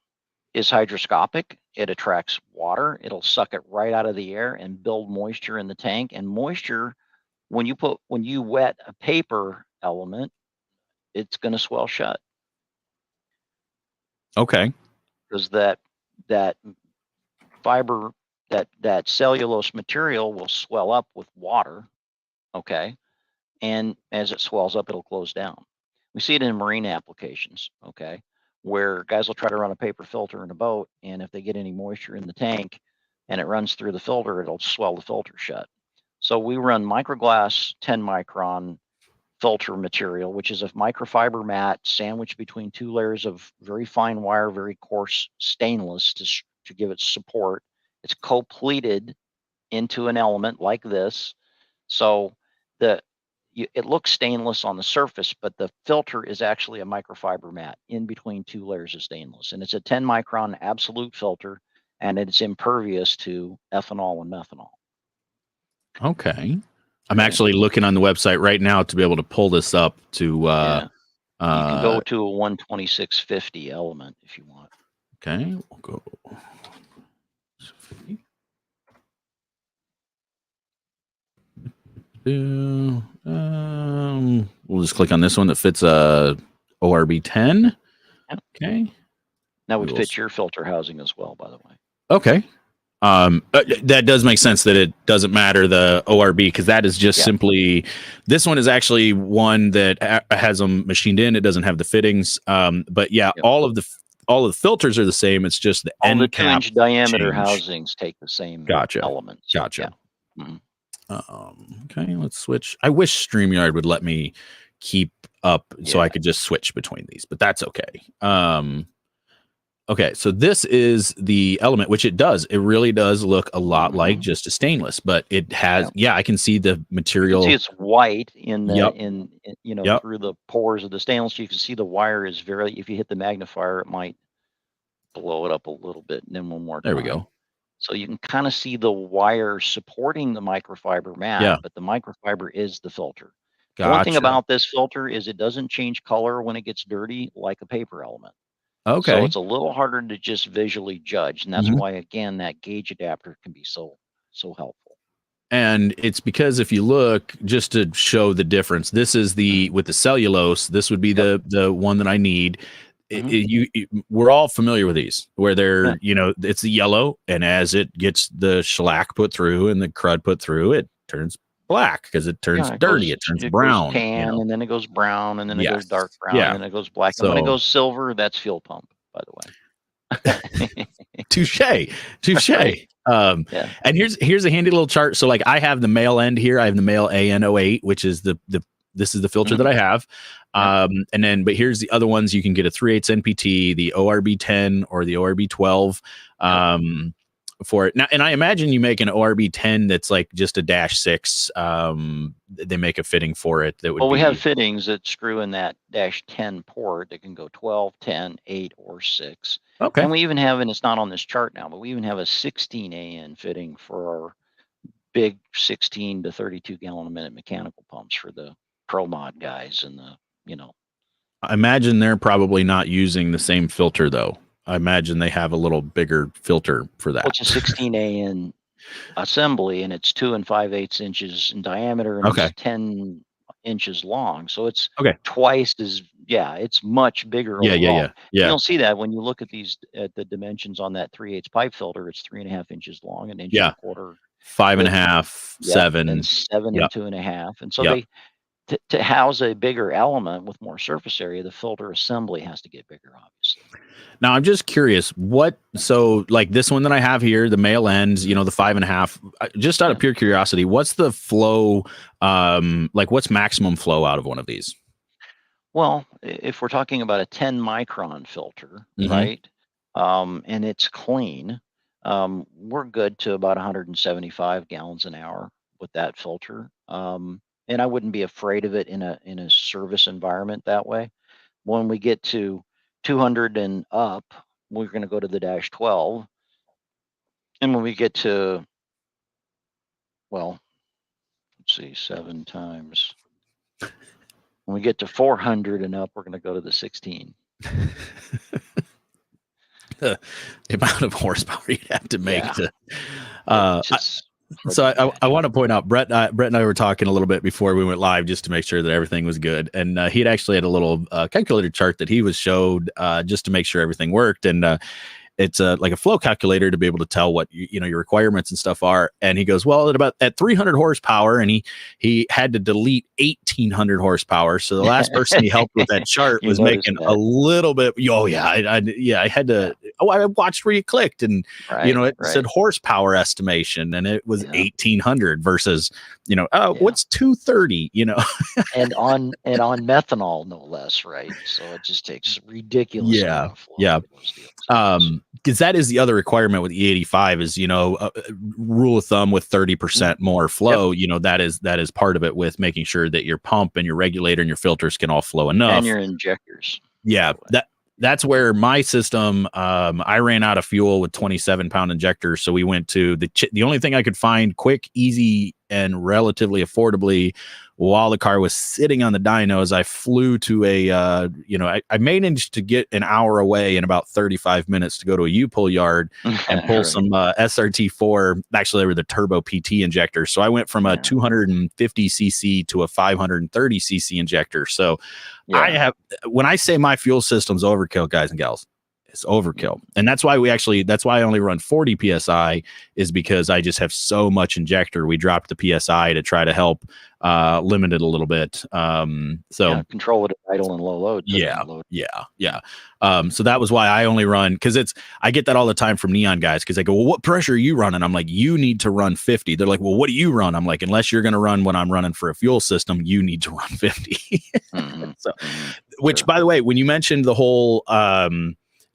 is hygroscopic. It attracts water. It'll suck it right out of the air and build moisture in the tank. And moisture, when you wet a paper element, it's going to swell shut. Okay. Because that fiber, that cellulose material will swell up with water. Okay. And as it swells up, it'll close down. We see it in marine applications, okay, where guys will try to run a paper filter in a boat, and if they get any moisture in the tank and it runs through the filter, it'll swell the filter shut. So we run microglass 10 micron filter material, which is a microfiber mat sandwiched between two layers of very fine wire, very coarse stainless to give it support. It's co-pleated into an element like this. So it looks stainless on the surface, but the filter is actually a microfiber mat in between two layers of stainless. And it's a 10 micron absolute filter, and it's impervious to ethanol and methanol. Okay. I'm actually looking on the website right now to be able to pull this up to you can go to a 12650 element if you want. Okay, we'll go. We'll just click on this one that fits a ORB 10. Okay. That would fit your filter housing as well, by the way. Okay. That does make sense that it doesn't matter the ORB, because that is just simply, this one is actually one that has them machined in. It doesn't have the fittings. But all of the filters are the same. It's just the all the cap 2-inch diameter housings take the same elements. Gotcha. Okay, let's switch. I wish StreamYard would let me keep up so I could just switch between these, but that's okay. Okay, so this is the element, which it does. It really does look a lot like just a stainless, but it has, I can see the material. You can see it's white in the through the pores of the stainless. You can see the wire is if you hit the magnifier, it might blow it up a little bit. And then one more time. There we go. So you can kind of see the wire supporting the microfiber mat, but the microfiber is the filter. The one thing Gotcha. about this filter is it doesn't change color when it gets dirty like a paper element. So Okay. it's a little harder to just visually judge. And that's Mhm. why, again, that gauge adapter can be so helpful. And it's because if you look, just to show the difference, this is the with the cellulose. This would be Yep. the one that I need. Mhm. We're all familiar with these, where Yeah. they're it's the yellow, and as it gets the shellac put through and the crud put through, it turns black because it turns Yeah, dirty. It turns it goes brown. tan, and then it goes brown, and then it goes dark Yes. brown, Yeah. and then it goes black. And when it So goes silver, that's fuel pump, by the way. touche, touche. Right. Um, Yeah. and here's a handy little chart. So like I have the male end here. I have the male AN08, which is the this is the filter that I have. Yep. And then, but here's the other ones. You can get a 3/8 NPT, the ORB 10 or the ORB 12 for it. Now, and I imagine you make an ORB 10 that's like just a -6. They make a fitting for it that would Well, we be. have fittings that screw in that -10 port that can go 12, 10, 8, or 6. Okay. And we even have, and it's not on this chart now, but we even have a 16 AN fitting for our big 16 to 32 gallon a minute mechanical pumps for the pro mod guys and the, I imagine they're probably not using the same filter though. I imagine they have a little bigger filter for that. Well, it's a 16 AN assembly, and it's 2 5/8 inches in diameter, and Okay. it's 10 inches long. So it's Okay. twice as, it's much bigger Yeah. overall. You Yeah. don't see that when you look at the dimensions on that 3/8 pipe filter. It's 3.5 inches long, an inch and a quarter. 5.5, Yep, 7. and 7 Yep. and 2.5. And so Yep. to house a bigger element with more surface area, the filter assembly has to get bigger, obviously. Now I'm just curious, so like this one that I have here, the male ends, the 5.5, just out of pure curiosity, what's the flow, like what's maximum flow out of one of these? Well, if we're talking about a 10 micron filter, right, and it's clean, we're good to about 175 gallons an hour with that filter. And I wouldn't be afraid of it in a service environment that way. When we get to 200 and up, we're going to go to the -12. And when we get to, well, let's see, 7 times. When we get to 400 and up, we're going to go to the 16. The amount of horsepower you'd have to make to. So I want to point out, Brett and I were talking a little bit before we went live just to make sure that everything was good. And he had actually had a little calculator chart that he was showed just to make sure everything worked. And it's like a flow calculator to be able to tell what your requirements and stuff are. And he goes, well, at 300 horsepower, and he had to delete 1,800 horsepower. So the last person he helped with that chart was making a little bit. Oh yeah, I had to. Oh, I watched where you clicked, and it said horsepower estimation, and it was 1,800 versus what's 230? and on methanol, no less, right? So it just takes ridiculous amount of flow. Because that is the other requirement with E85 is rule of thumb with 30% more flow. That is part of it with making sure that your pump and your regulator and your filters can all flow enough, and your injectors. That's where my system, I ran out of fuel with 27-pound injectors. So we went to the only thing I could find quick, easy, and relatively affordably while the car was sitting on the dynos. I flew to I managed to get an hour away in about 35 minutes to go to a U-pull yard and pull some SRT4. Actually, they were the turbo PT injectors. So I went from a 250cc to a 530cc injector. So when I say my fuel system's overkill, guys and gals, it's overkill. And that's why I only run 40 PSI is because I just have so much injector. We dropped the PSI to try to help limit it a little bit. Control it at idle and low load. So that was why I only run, because I get that all the time from Neon guys, because they go, well, what pressure are you running? I'm like, you need to run 50. They're like, well, what do you run? I'm like, unless you're going to run what I'm running for a fuel system, you need to run 50. Which, by the way, when you mentioned the whole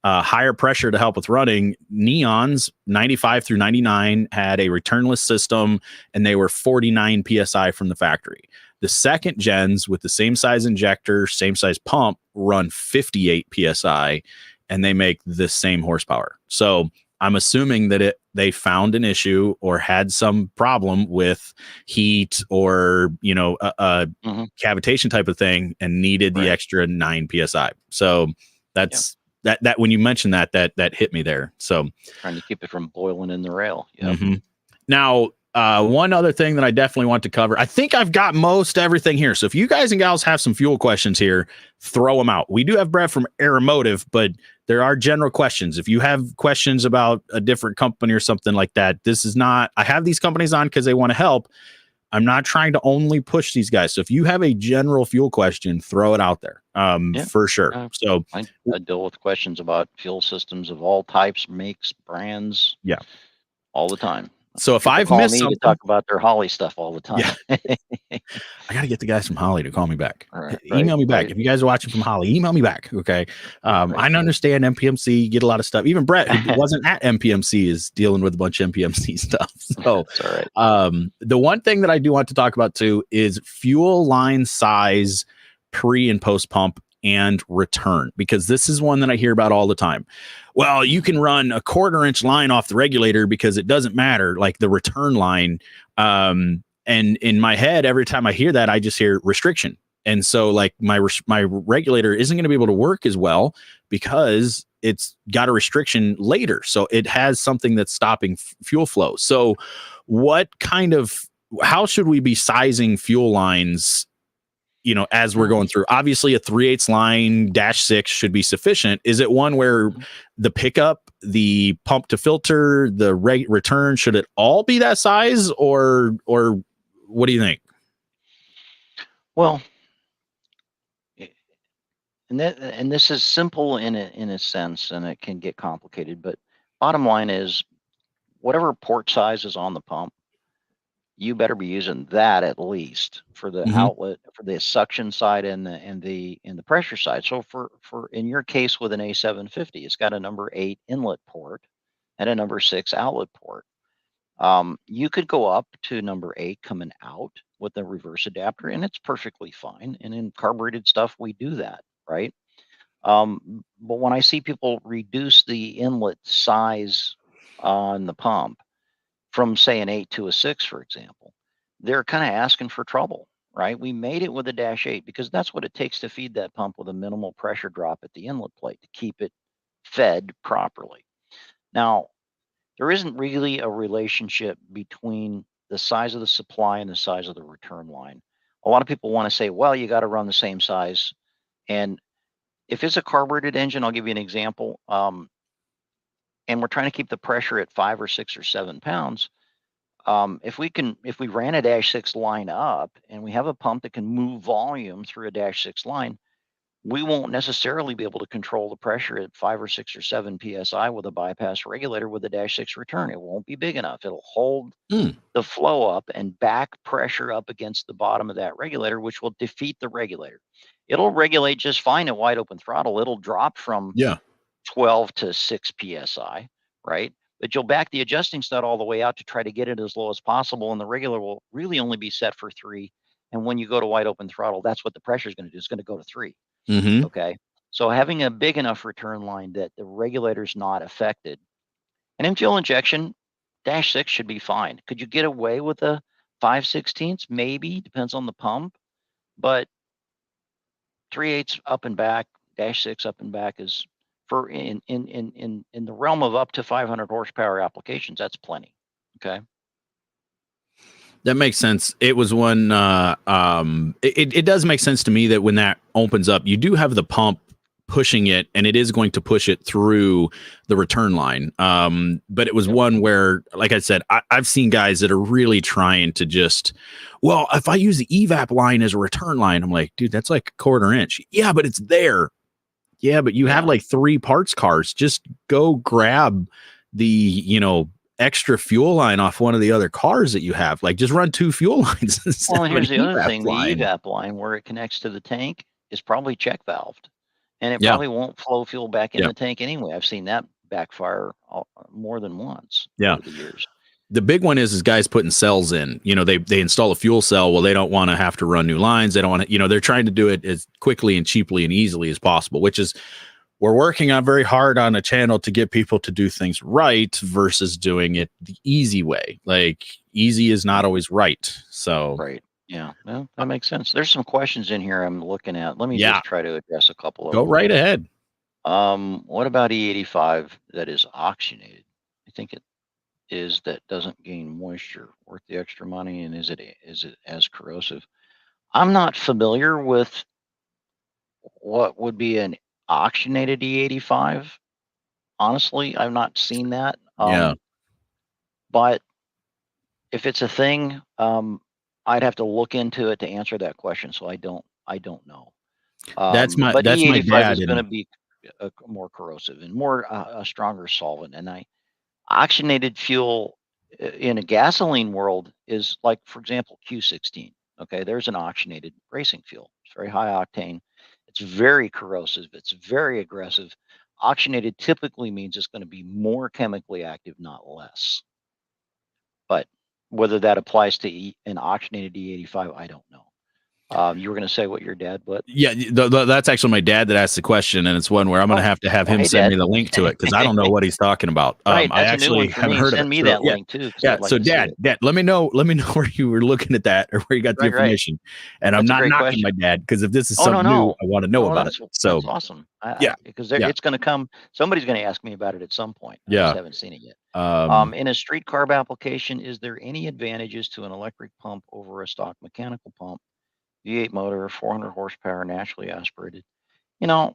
higher pressure to help with running, Neon's 95 through 99 had a returnless system, and they were 49 PSI from the factory. The second gens with the same size injector, same size pump, run 58 PSI, and they make the same horsepower. So I'm assuming that they found an issue or had some problem with heat or, a Hmm. cavitation type of thing and needed the Right. extra 9 psi. So Yep. that's that when you mentioned that hit me there. So Trying to keep it from boiling in the rail. Yep. mhm. Now, one other thing that I definitely want to cover, I think I've got most everything here. So if you guys and gals have some fuel questions here, throw them out. We do have Brett from Aeromotive, but there are general questions. If you have questions about a different company or something like that, this is not, I have these companies on because they want to help. I'm not trying to only push these guys. So if you have a general fuel question, throw it out there, Yeah. for sure. So I deal with questions about fuel systems of all types, makes, brands, yeah. all the time. So if People I've call missed me to something, talk about their Holly stuff all the time. yeah, I got to get the guys from Holly to call me back. Right, Email me back. right, If you guys are watching from Holly, email me back. Okay. right. I understand MPMC, get a lot of stuff. Even Brett, who wasn't at MPMC, is dealing with a bunch of MPMC stuff. So That's all right. the one thing that I do want to talk about too is fuel line size pre and post pump and return, because this is one that I hear about all the time. Well, you can run a 1/4 inch line off the regulator because it doesn't matter, like the return line. And in my head, every time I hear that, I just hear restriction. And so like my regulator isn't going to be able to work as well because it's got a restriction later. So it has something that's stopping fuel flow. So how should we be sizing fuel lines, as we're going through? Obviously a 3/8 line -6 should be sufficient. Is it one where the pickup, the pump to filter, the return, should it all be that size, or what do you think? Well, and this is simple in a sense, and it can get complicated. But bottom line is, whatever port size is on the pump, you better be using that at least for the Mm-hmm. outlet, for the suction side and the pressure side. So for in your case with an A750, it's got a number 8 inlet port and a number 6 outlet port. You could go up to number 8 coming out with a reverse adapter, and it's perfectly fine. And in carbureted stuff, we do that, right? But when I see people reduce the inlet size on the pump from, say, an 8 to a 6, for example, they're kind of asking for trouble, right? We made it with a -8 because that's what it takes to feed that pump with a minimal pressure drop at the inlet plate to keep it fed properly. Now, there isn't really a relationship between the size of the supply and the size of the return line. A lot of people want to say, well, you got to run the same size. And if it's a carbureted engine, I'll give you an example. And we're trying to keep the pressure at 5 or 6 or 7 pounds. If we ran a -6 line up and we have a pump that can move volume through a -6 line, we won't necessarily be able to control the pressure at 5 or 6 or 7 psi with a bypass regulator with a -6 return. It won't be big enough. It'll hold the flow up and back pressure up against the bottom of that regulator, which will defeat the regulator. It'll regulate just fine at wide open throttle. It'll drop from Yeah. 12 to 6 psi, right? But you'll back the adjusting stud all the way out to try to get it as low as possible, and the regulator will really only be set for 3. And when you go to wide open throttle, that's what the pressure is going to do. It's going to go to 3. Mm-hmm. Okay. So having a big enough return line that the regulator's not affected. And in fuel injection, -6 should be fine. Could you get away with a 5/16? Maybe, depends on the pump. But 3/8 up and back, -6 up and back is, for in the realm of up to 500 horsepower applications, that's plenty. Okay. That makes sense. It was one. It does make sense to me that when that opens up, you do have the pump pushing it, and it is going to push it through the return line. But it was one where, like I said, I've seen guys that are really trying to just, well, if I use the evap line as a return line, I'm like, dude, that's like a 1/4 inch. Yeah, but it's there. Yeah, but you have like 3 parts cars. Just go grab the, extra fuel line off one of the other cars that you have. Like, just run 2 fuel lines. Well, and here's the other thing: line. the evap line, where it connects to the tank, is probably check valved, and it Yeah. probably won't flow fuel back in the tank anyway. I've seen that backfire more than once over the years. The big one is guys putting cells in. They install a fuel cell. Well, they don't want to have to run new lines. They don't want to, they're trying to do it as quickly and cheaply and easily as possible, which is we're working on very hard on a channel to get people to do things right versus doing it the easy way. Like easy is not always right. So Right. Yeah. Well, that makes sense. There's some questions in here I'm looking at. Let me yeah, just try to address a couple of go them. right ahead. What about E85 that is oxygenated? I think it is that doesn't gain moisture worth the extra money, and is it as corrosive? I'm not familiar with what would be an oxygenated E85. Honestly, I've not seen that. Yeah. But if it's a thing, I'd have to look into it to answer that question. So I don't know. But That's my E85 dad is going to and be more corrosive and more a stronger solvent. And oxygenated fuel in a gasoline world is like, for example, Q16. Okay, there's an oxygenated racing fuel. It's very high octane. It's very corrosive. It's very aggressive. Oxygenated typically means it's going to be more chemically active, not less. But whether that applies to an oxygenated E85, I don't know. You were going to say what your dad, what? yeah, that's actually my dad that asked the question, and it's one where I'm going Oh, to have well, him hey, send me Dad. the link to it because I don't know what he's talking about. Right, I that's a new actually one for haven't me. heard of it. Send me So that yeah, link too, because yeah. I'd like So to see it. dad, let me know where you were looking at that or where you got the Right. information. And I'm That's a not great knocking my question. dad because if this is Oh, no, something new, no. I want to know Oh, about it. that's So awesome. yeah, Because yeah, it's going to come. Somebody's going to ask me about it at some point. I just yeah. haven't seen it yet. Um, In a street carb application, is there any advantages to an electric pump over a stock mechanical pump? V8 motor, 400 horsepower, naturally aspirated. You know,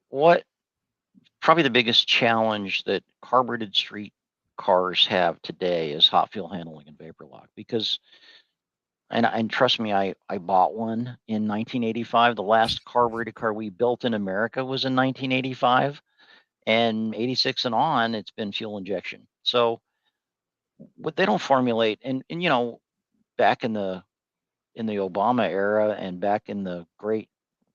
what probably the biggest challenge that carbureted street cars have today is hot fuel handling and vapor lock because and trust me, I bought one in 1985. The last carbureted car we built in America was in 1985, and 86 and on, it's been fuel injection. So what they don't formulate, and back in the Obama era and back in the Great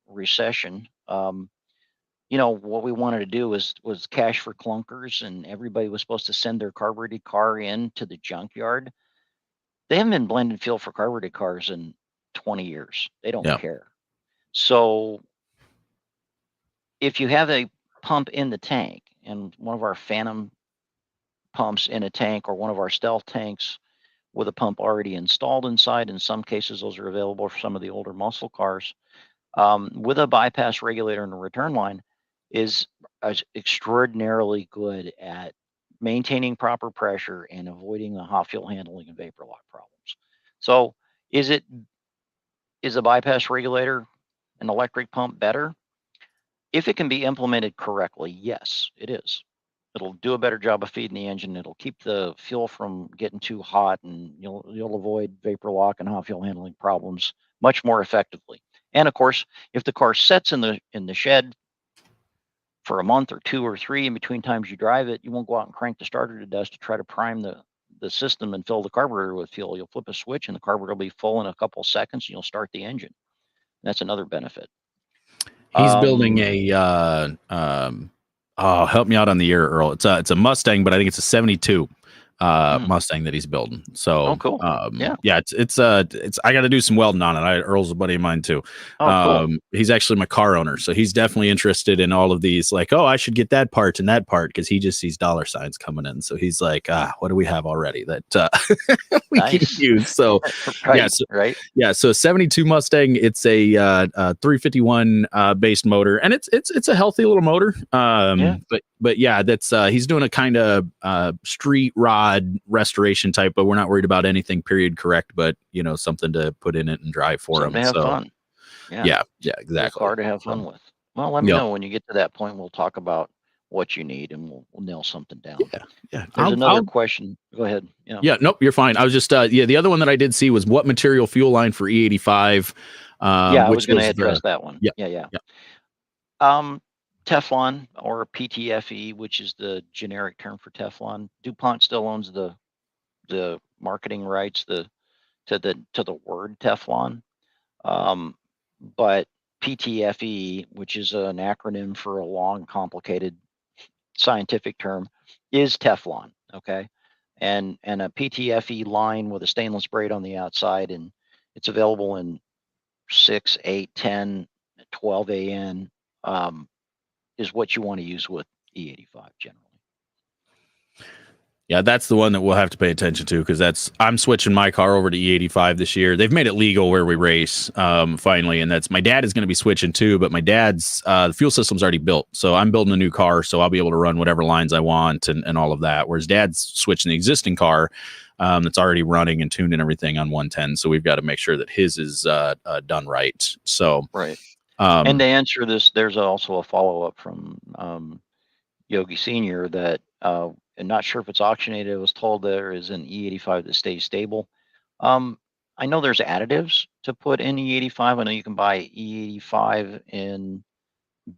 Recession, what we wanted to do was cash for clunkers, and everybody was supposed to send their carbureted car in to the junkyard. They haven't been blending fuel for carbureted cars in 20 years. They don't yeah, care. So if you have a pump in the tank and one of our Phantom pumps in a tank or one of our Stealth tanks with a pump already installed inside, in some cases those are available for some of the older muscle cars, with a bypass regulator and a return line is extraordinarily good at maintaining proper pressure and avoiding the hot fuel handling and vapor lock problems. So is a bypass regulator an electric pump better? If it can be implemented correctly, yes, it is. It'll do a better job of feeding the engine. It'll keep the fuel from getting too hot, and you'll avoid vapor lock and hot fuel handling problems much more effectively. And of course, if the car sets in the shed for a month or two or three in between times you drive it, you won't go out and crank the starter to dust to try to prime the system and fill the carburetor with fuel. You'll flip a switch and the carburetor will be full in a couple of seconds, and you'll start the engine. That's another benefit. he's building Um, a oh, help me out on the year, Earl. It's a Mustang, but I think it's a 72 mm, Mustang that he's building. oh, So cool. Yeah. yeah, it's I got to do some welding on it. Earl's a buddy of mine too. Oh, cool. He's actually my car owner, so he's definitely interested in all of these. Like, oh, I should get that part and that part because he just sees dollar signs coming in. So he's like, what do we have already that we can Nice. use? So Right. Right. yeah, so 72 Mustang, it's a 351 based motor, and it's a healthy little motor. Yeah. But yeah, that's he's doing a kind of street rod restoration type, but we're not worried about anything period correct, but something to put in it and drive for Something him. to have So fun. Yeah. yeah, Cool exactly. car to have So fun with. Well, let me yep, know when you get to that point. We'll talk about what you need and we'll nail something down. yeah, yeah. There's another I'll question. Go ahead. Yeah. yeah, nope, you're fine. I was just yeah, the other one that I did see was what material fuel line for E85, Yeah, I was which going to was address the that one. yeah, Yeah. yeah, Um, Teflon or PTFE, which is the generic term for Teflon. DuPont still owns the marketing rights to the word Teflon. But PTFE, which is an acronym for a long, complicated scientific term, is Teflon. Okay, and a PTFE line with a stainless braid on the outside, and it's available in 6, 8, 10, 12 AN is what you want to use with E85 generally. Yeah, that's the one that we'll have to pay attention to because I'm switching my car over to E85 this year. They've made it legal where we race finally, and that's my dad is going to be switching too. But my dad's the fuel system's already built, so I'm building a new car, so I'll be able to run whatever lines I want and all of that. Whereas dad's switching the existing car that's already running and tuned and everything on 110. So we've got to make sure that his is done right. So right. And to answer this, there's also a follow up from Yogi Senior that I'm not sure if it's auctionated. I was told there is an E85 that stays stable. I know there's additives to put in E85. I know you can buy E85 in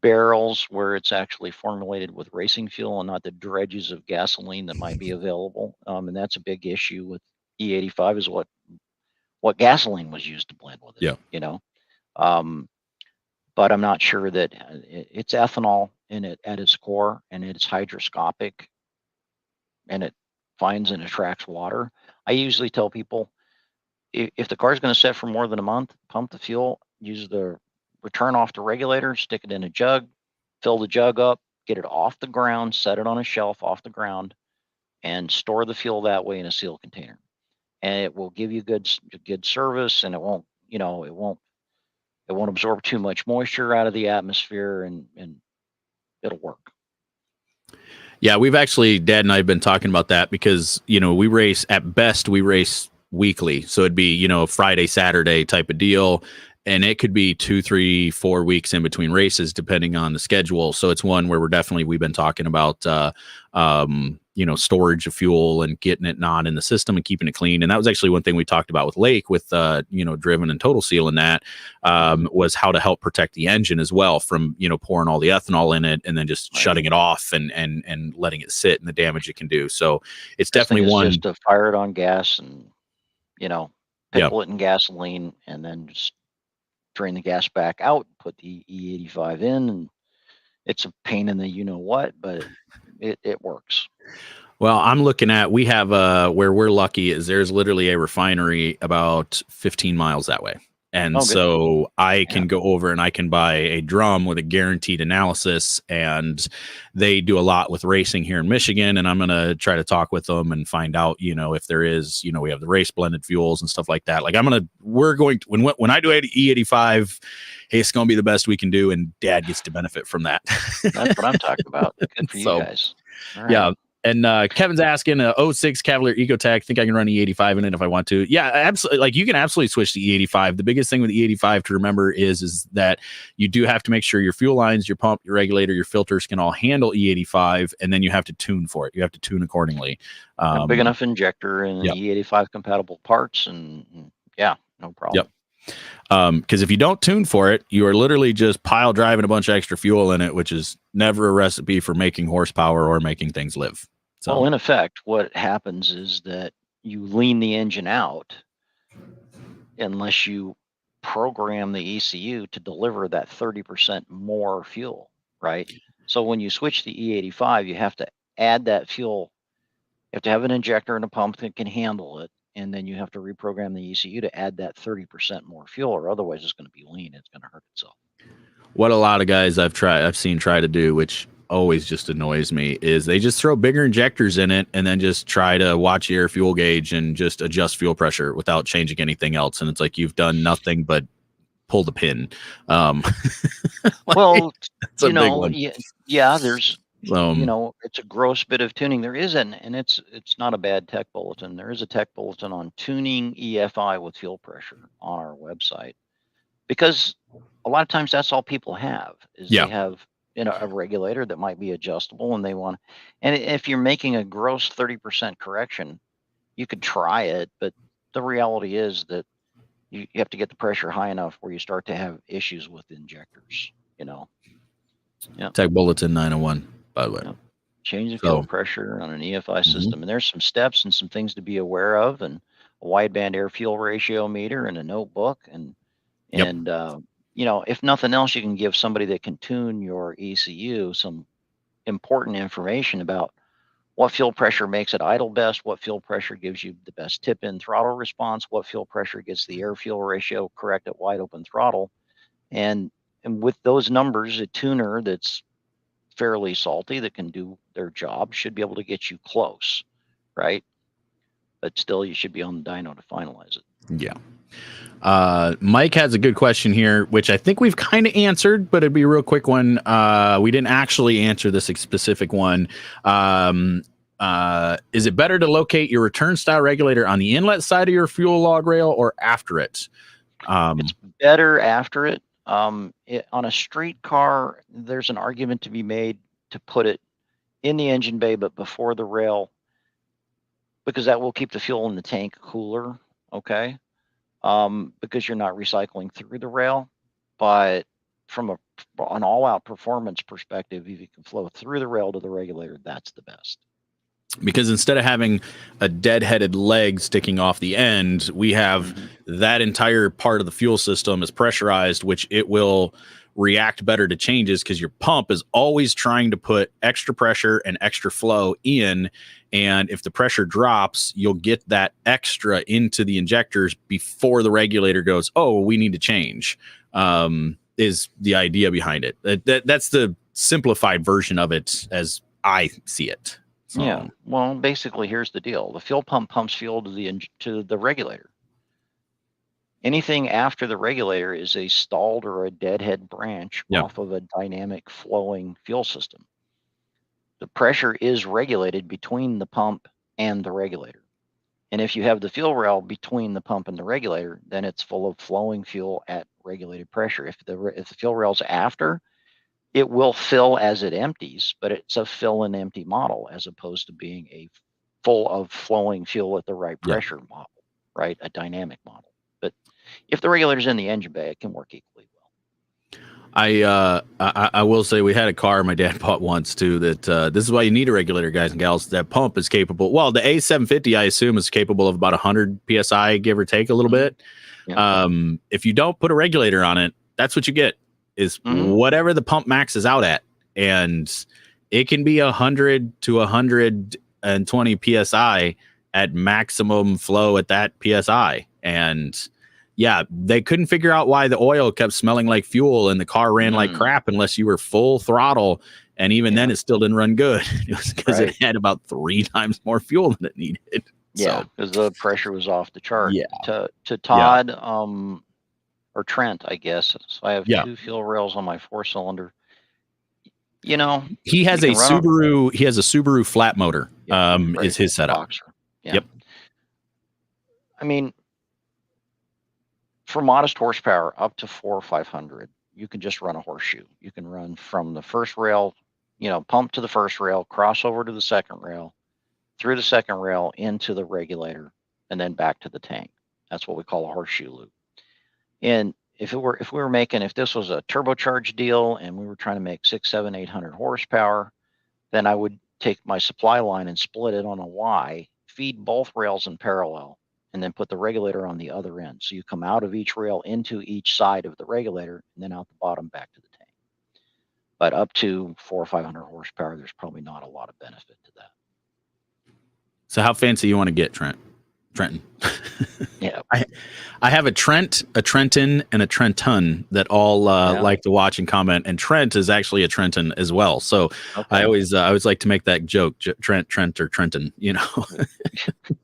barrels where it's actually formulated with racing fuel and not the dredges of gasoline that might be available. And that's a big issue with E85 is what gasoline was used to blend with it. Yeah. But I'm not sure that it's ethanol in it at its core, and it's hygroscopic, and it finds and attracts water. I usually tell people if the car's going to sit for more than a month, pump the fuel, use the return off the regulator, stick it in a jug, fill the jug up, get it off the ground, set it on a shelf off the ground, and store the fuel that way in a sealed container. And it will give you good service, and it won't absorb too much moisture out of the atmosphere, and it'll work. Yeah, we've actually, Dad and I have been talking about that because, we race weekly. So it'd be, a Friday, Saturday type of deal. And it could be 2, 3, 4 weeks in between races, depending on the schedule. So it's one where we've been talking about, storage of fuel and getting it not in the system and keeping it clean. And that was actually one thing we talked about with Lake with, Driven and Total Seal and that was how to help protect the engine as well from, pouring all the ethanol in it and then just shutting it off and letting it sit and the damage it can do. So it's definitely one. Just to fire it on gas and, pickle it in gasoline and then just drain the gas back out, put the E85 in, and it's a pain in the what, but it works. Well, I'm looking at, we have where we're lucky is there's literally a refinery about 15 miles that way. And so I can go over and I can buy a drum with a guaranteed analysis, and they do a lot with racing here in Michigan. And I'm going to try to talk with them and find out, if there is, we have the race blended fuels and stuff like that. Like we're going to, when I do E85, hey, it's going to be the best we can do. And Dad gets to benefit from that. That's what I'm talking about. Good for you guys. All right. Yeah. And Kevin's asking, 06 Cavalier Ecotech, think I can run E85 in it if I want to? Yeah, absolutely. Like you can absolutely switch to E85. The biggest thing with E85 to remember is that you do have to make sure your fuel lines, your pump, your regulator, your filters can all handle E85, and then you have to tune for it. You have to tune accordingly. A big enough injector and E85 compatible parts, and no problem. Yep. Because if you don't tune for it, you are literally just pile driving a bunch of extra fuel in it, which is never a recipe for making horsepower or making things live. So, well, in effect, what happens is that you lean the engine out unless you program the ECU to deliver that 30% more fuel, right? So when you switch to E85, you have to add that fuel. You have to have an injector and a pump that can handle it. And then you have to reprogram the ECU to add that 30% more fuel, or otherwise it's going to be lean. It's going to hurt itself. What a lot of guys I've seen try to do, which always just annoys me, is they just throw bigger injectors in it and then just try to watch your fuel gauge and just adjust fuel pressure without changing anything else. And it's like you've done nothing but pull the pin. Well, there's it's a gross bit of tuning. There isn't, and it's not a bad tech bulletin. There is a tech bulletin on tuning EFI with fuel pressure on our website, because a lot of times that's all people have is they have a regulator that might be adjustable, and and if you're making a gross 30% correction, you could try it, but the reality is that you have to get the pressure high enough where you start to have issues with injectors. Tech bulletin 901. By the way, change the fuel pressure on an EFI system, and there's some steps and some things to be aware of, and a wideband air fuel ratio meter and a notebook, and if nothing else, you can give somebody that can tune your ECU some important information about what fuel pressure makes it idle best, what fuel pressure gives you the best tip-in throttle response, what fuel pressure gets the air fuel ratio correct at wide open throttle, and and with those numbers, a tuner that's fairly salty that can do their job should be able to get you close, right? But still, you should be on the dyno to finalize it. Yeah. Mike has a good question here, which I think we've kind of answered, but it'd be a real quick one. We didn't actually answer this specific one. Is it better to locate your return style regulator on the inlet side of your fuel log rail or after it? It's better after it. On a street car, there's an argument to be made to put it in the engine bay, but before the rail, because that will keep the fuel in the tank cooler. Okay. Because you're not recycling through the rail. But from an all-out performance perspective, if you can flow through the rail to the regulator, that's the best. Because instead of having a dead-headed leg sticking off the end, we have that entire part of the fuel system is pressurized, which it will react better to changes because your pump is always trying to put extra pressure and extra flow in. And if the pressure drops, you'll get that extra into the injectors before the regulator goes, oh, we need to change, is the idea behind it. That's the simplified version of it as I see it. So. Yeah. Well, basically, here's the deal. The fuel pump pumps fuel to the regulator. Anything after the regulator is a stalled or a deadhead branch off of a dynamic flowing fuel system. The pressure is regulated between the pump and the regulator. And if you have the fuel rail between the pump and the regulator, then it's full of flowing fuel at regulated pressure. If the fuel rail's after, it will fill as it empties, but it's a fill and empty model as opposed to being a full of flowing fuel at the right pressure model, right? A dynamic model. But if the regulator's in the engine bay, it can work equally well. I will say we had a car my dad bought once too that this is why you need a regulator, guys and gals. That pump is capable. Well, the A750 I assume is capable of about 100 psi, give or take a little bit. Yeah. If you don't put a regulator on it, that's what you get is whatever the pump maxes out at, and it can be 100 to 120 psi at maximum flow at that psi. And yeah, they couldn't figure out why the oil kept smelling like fuel and the car ran like crap unless you were full throttle. And even then, it still didn't run good. It was because it had about 3 times more fuel than it needed. Yeah, because the pressure was off the chart. Yeah. To Todd, or Trent, I guess. So I have 2 fuel rails on my 4-cylinder. You know, he has a Subaru. He has a Subaru flat motor. Is his setup? Boxer. Yeah. Yep. I mean, for modest horsepower up to 400 or 500, you can just run a horseshoe. You can run from the first rail, pump to the first rail, cross over to the second rail, through the second rail into the regulator, and then back to the tank. That's what we call a horseshoe loop. And if this was a turbocharged deal and we were trying to make 600, 700, 800 horsepower, then I would take my supply line and split it on a Y, feed both rails in parallel, and then put the regulator on the other end. So you come out of each rail into each side of the regulator and then out the bottom back to the tank. But up to 400 or 500 horsepower, there's probably not a lot of benefit to that. So how fancy you want to get, Trenton? Yeah. I have a Trent, a Trenton, and a Trenton that all like to watch and comment. And Trent is actually a Trenton as well. So I always like to make that joke, Trent or Trenton,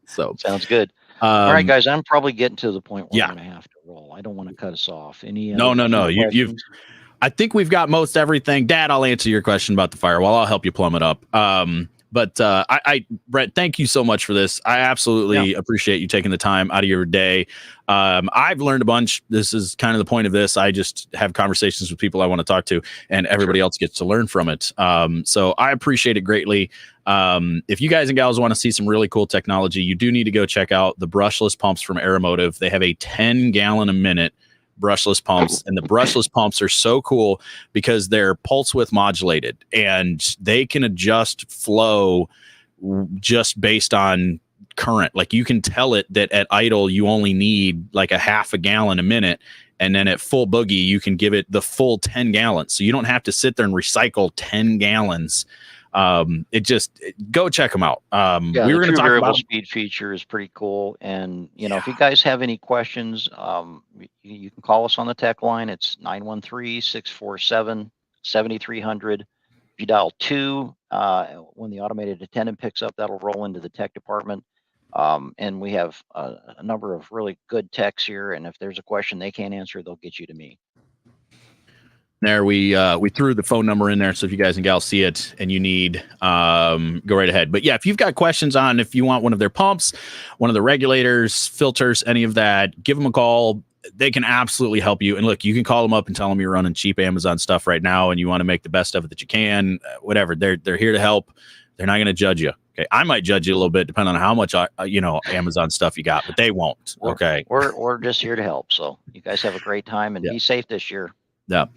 So sounds good. All right, guys, I'm probably getting to the point where I'm going to have to roll. I don't want to cut us off. No. You've I think we've got most everything. Dad, I'll answer your question about the firewall. I'll help you plumb it up. But Brett, thank you so much for this. I absolutely appreciate you taking the time out of your day. I've learned a bunch. This is kind of the point of this. I just have conversations with people I want to talk to, and everybody else gets to learn from it. So I appreciate it greatly. If you guys and gals want to see some really cool technology, you do need to go check out the brushless pumps from Aeromotive. They have a 10 gallon a minute brushless pumps, and the brushless pumps are so cool because they're pulse width modulated and they can adjust flow just based on current. Like you can tell it that at idle you only need like a half a gallon a minute, and then at full boogie you can give it the full 10 gallons, so you don't have to sit there and recycle 10 gallons Go check them out. Yeah, We the were going true to talk variable about speed feature is pretty cool. And, if you guys have any questions, you can call us on the tech line. It's 913-647-7300. If you dial 2, when the automated attendant picks up, that'll roll into the tech department. And we have a number of really good techs here. And if there's a question they can't answer, they'll get you to me. there. We threw the phone number in there, so if you guys and gals see it and you need, go right ahead. But yeah, if you've got questions on if you want one of their pumps, one of the regulators, filters, any of that, give them a call. They can absolutely help you. And look, you can call them up and tell them you're running cheap Amazon stuff right now and you want to make the best of it that you can. Whatever, they're here to help. They're not going to judge you. Okay, I might judge you a little bit depending on how much Amazon stuff you got, but they won't. Okay, we're just here to help. So you guys have a great time and be safe this year. Yeah.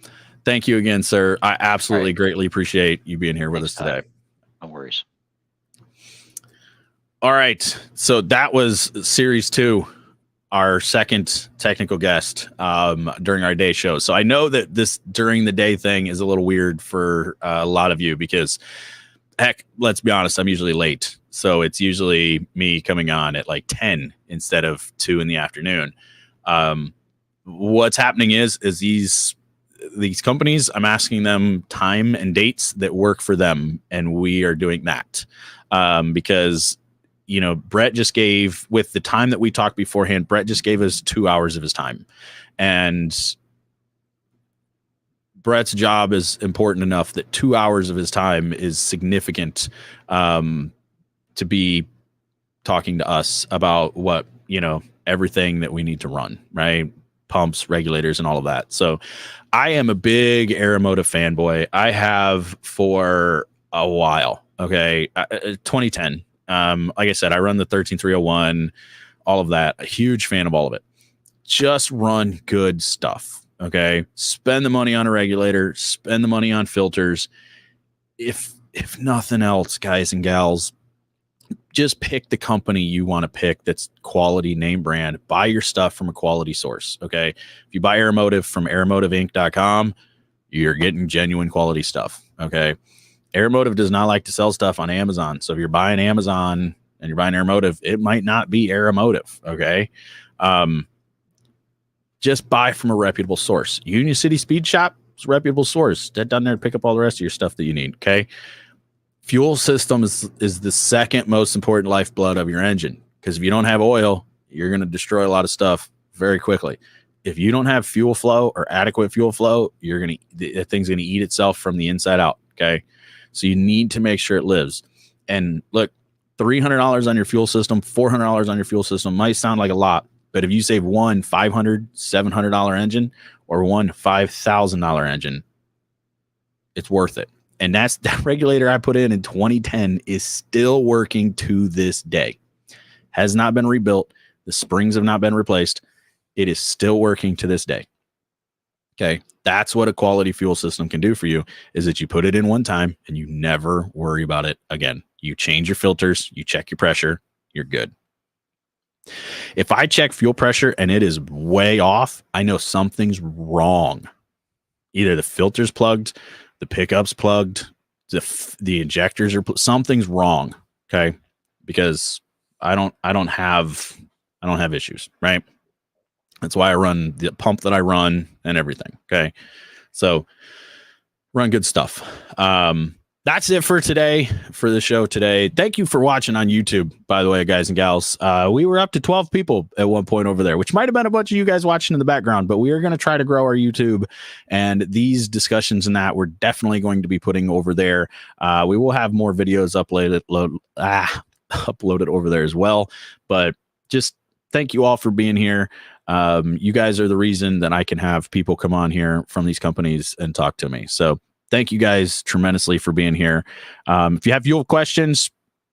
Thank you again, sir. I absolutely greatly appreciate you being here with us today. No worries. All right. So that was series 2, our second technical guest during our day show. So I know that this during the day thing is a little weird for a lot of you because, heck, let's be honest, I'm usually late. So it's usually me coming on at like 10 instead of 2 in the afternoon. What's happening is these companies, I'm asking them time and dates that work for them, and we are doing that because Brett just gave, with the time that we talked beforehand, Brett just gave us 2 hours of his time, and Brett's job is important enough that 2 hours of his time is significant to be talking to us about what everything that we need to run, right? Pumps, regulators, and all of that. So I am a big Aeromotive fanboy. I have for a while. Okay. 2010. Like I said, I run the 13301, all of that. A huge fan of all of it. Just run good stuff. Okay. Spend the money on a regulator, spend the money on filters. If nothing else, guys and gals, just pick the company you want to pick that's quality, name brand. Buy your stuff from a quality source, okay? If you buy Aeromotive from aeromotiveinc.com, you're getting genuine quality stuff, okay? Aeromotive does not like to sell stuff on Amazon. So if you're buying Amazon and you're buying Aeromotive, it might not be Aeromotive, okay? Just buy from a reputable source. Union City Speed Shop is a reputable source. Get down there and pick up all the rest of your stuff that you need, okay? Fuel system is the second most important lifeblood of your engine, because if you don't have oil, you're going to destroy a lot of stuff very quickly. If you don't have fuel flow or adequate fuel flow, the thing's going to eat itself from the inside out. Okay. So you need to make sure it lives. And look, $300 on your fuel system, $400 on your fuel system might sound like a lot, but if you save one $500, $700 engine or one $5,000 engine, it's worth it. And that regulator I put in 2010 is still working to this day. Has not been rebuilt. The springs have not been replaced. It is still working to this day. Okay. That's what a quality fuel system can do for you, is that you put it in one time and you never worry about it again. You change your filters, you check your pressure, you're good. If I check fuel pressure and it is way off, I know something's wrong. Either the filter's plugged, the pickup's plugged, the injectors are something's wrong. Okay. Because I don't have issues, right? That's why I run the pump that I run and everything. Okay. So run good stuff. That's it for today, for the show today. Thank you for watching on YouTube, by the way, guys and gals. We were up to 12 people at one point over there, which might have been a bunch of you guys watching in the background, but we are going to try to grow our YouTube, and these discussions and that we're definitely going to be putting over there. We will have more videos uploaded over there as well, but just thank you all for being here. You guys are the reason that I can have people come on here from these companies and talk to me. So thank you guys tremendously for being here. If you have fuel questions,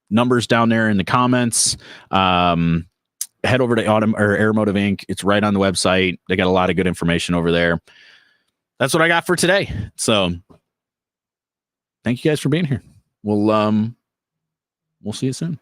numbers down there in the comments. Head over to Aeromotive Inc. It's right on the website. They got a lot of good information over there. That's what I got for today. So thank you guys for being here. We'll see you soon.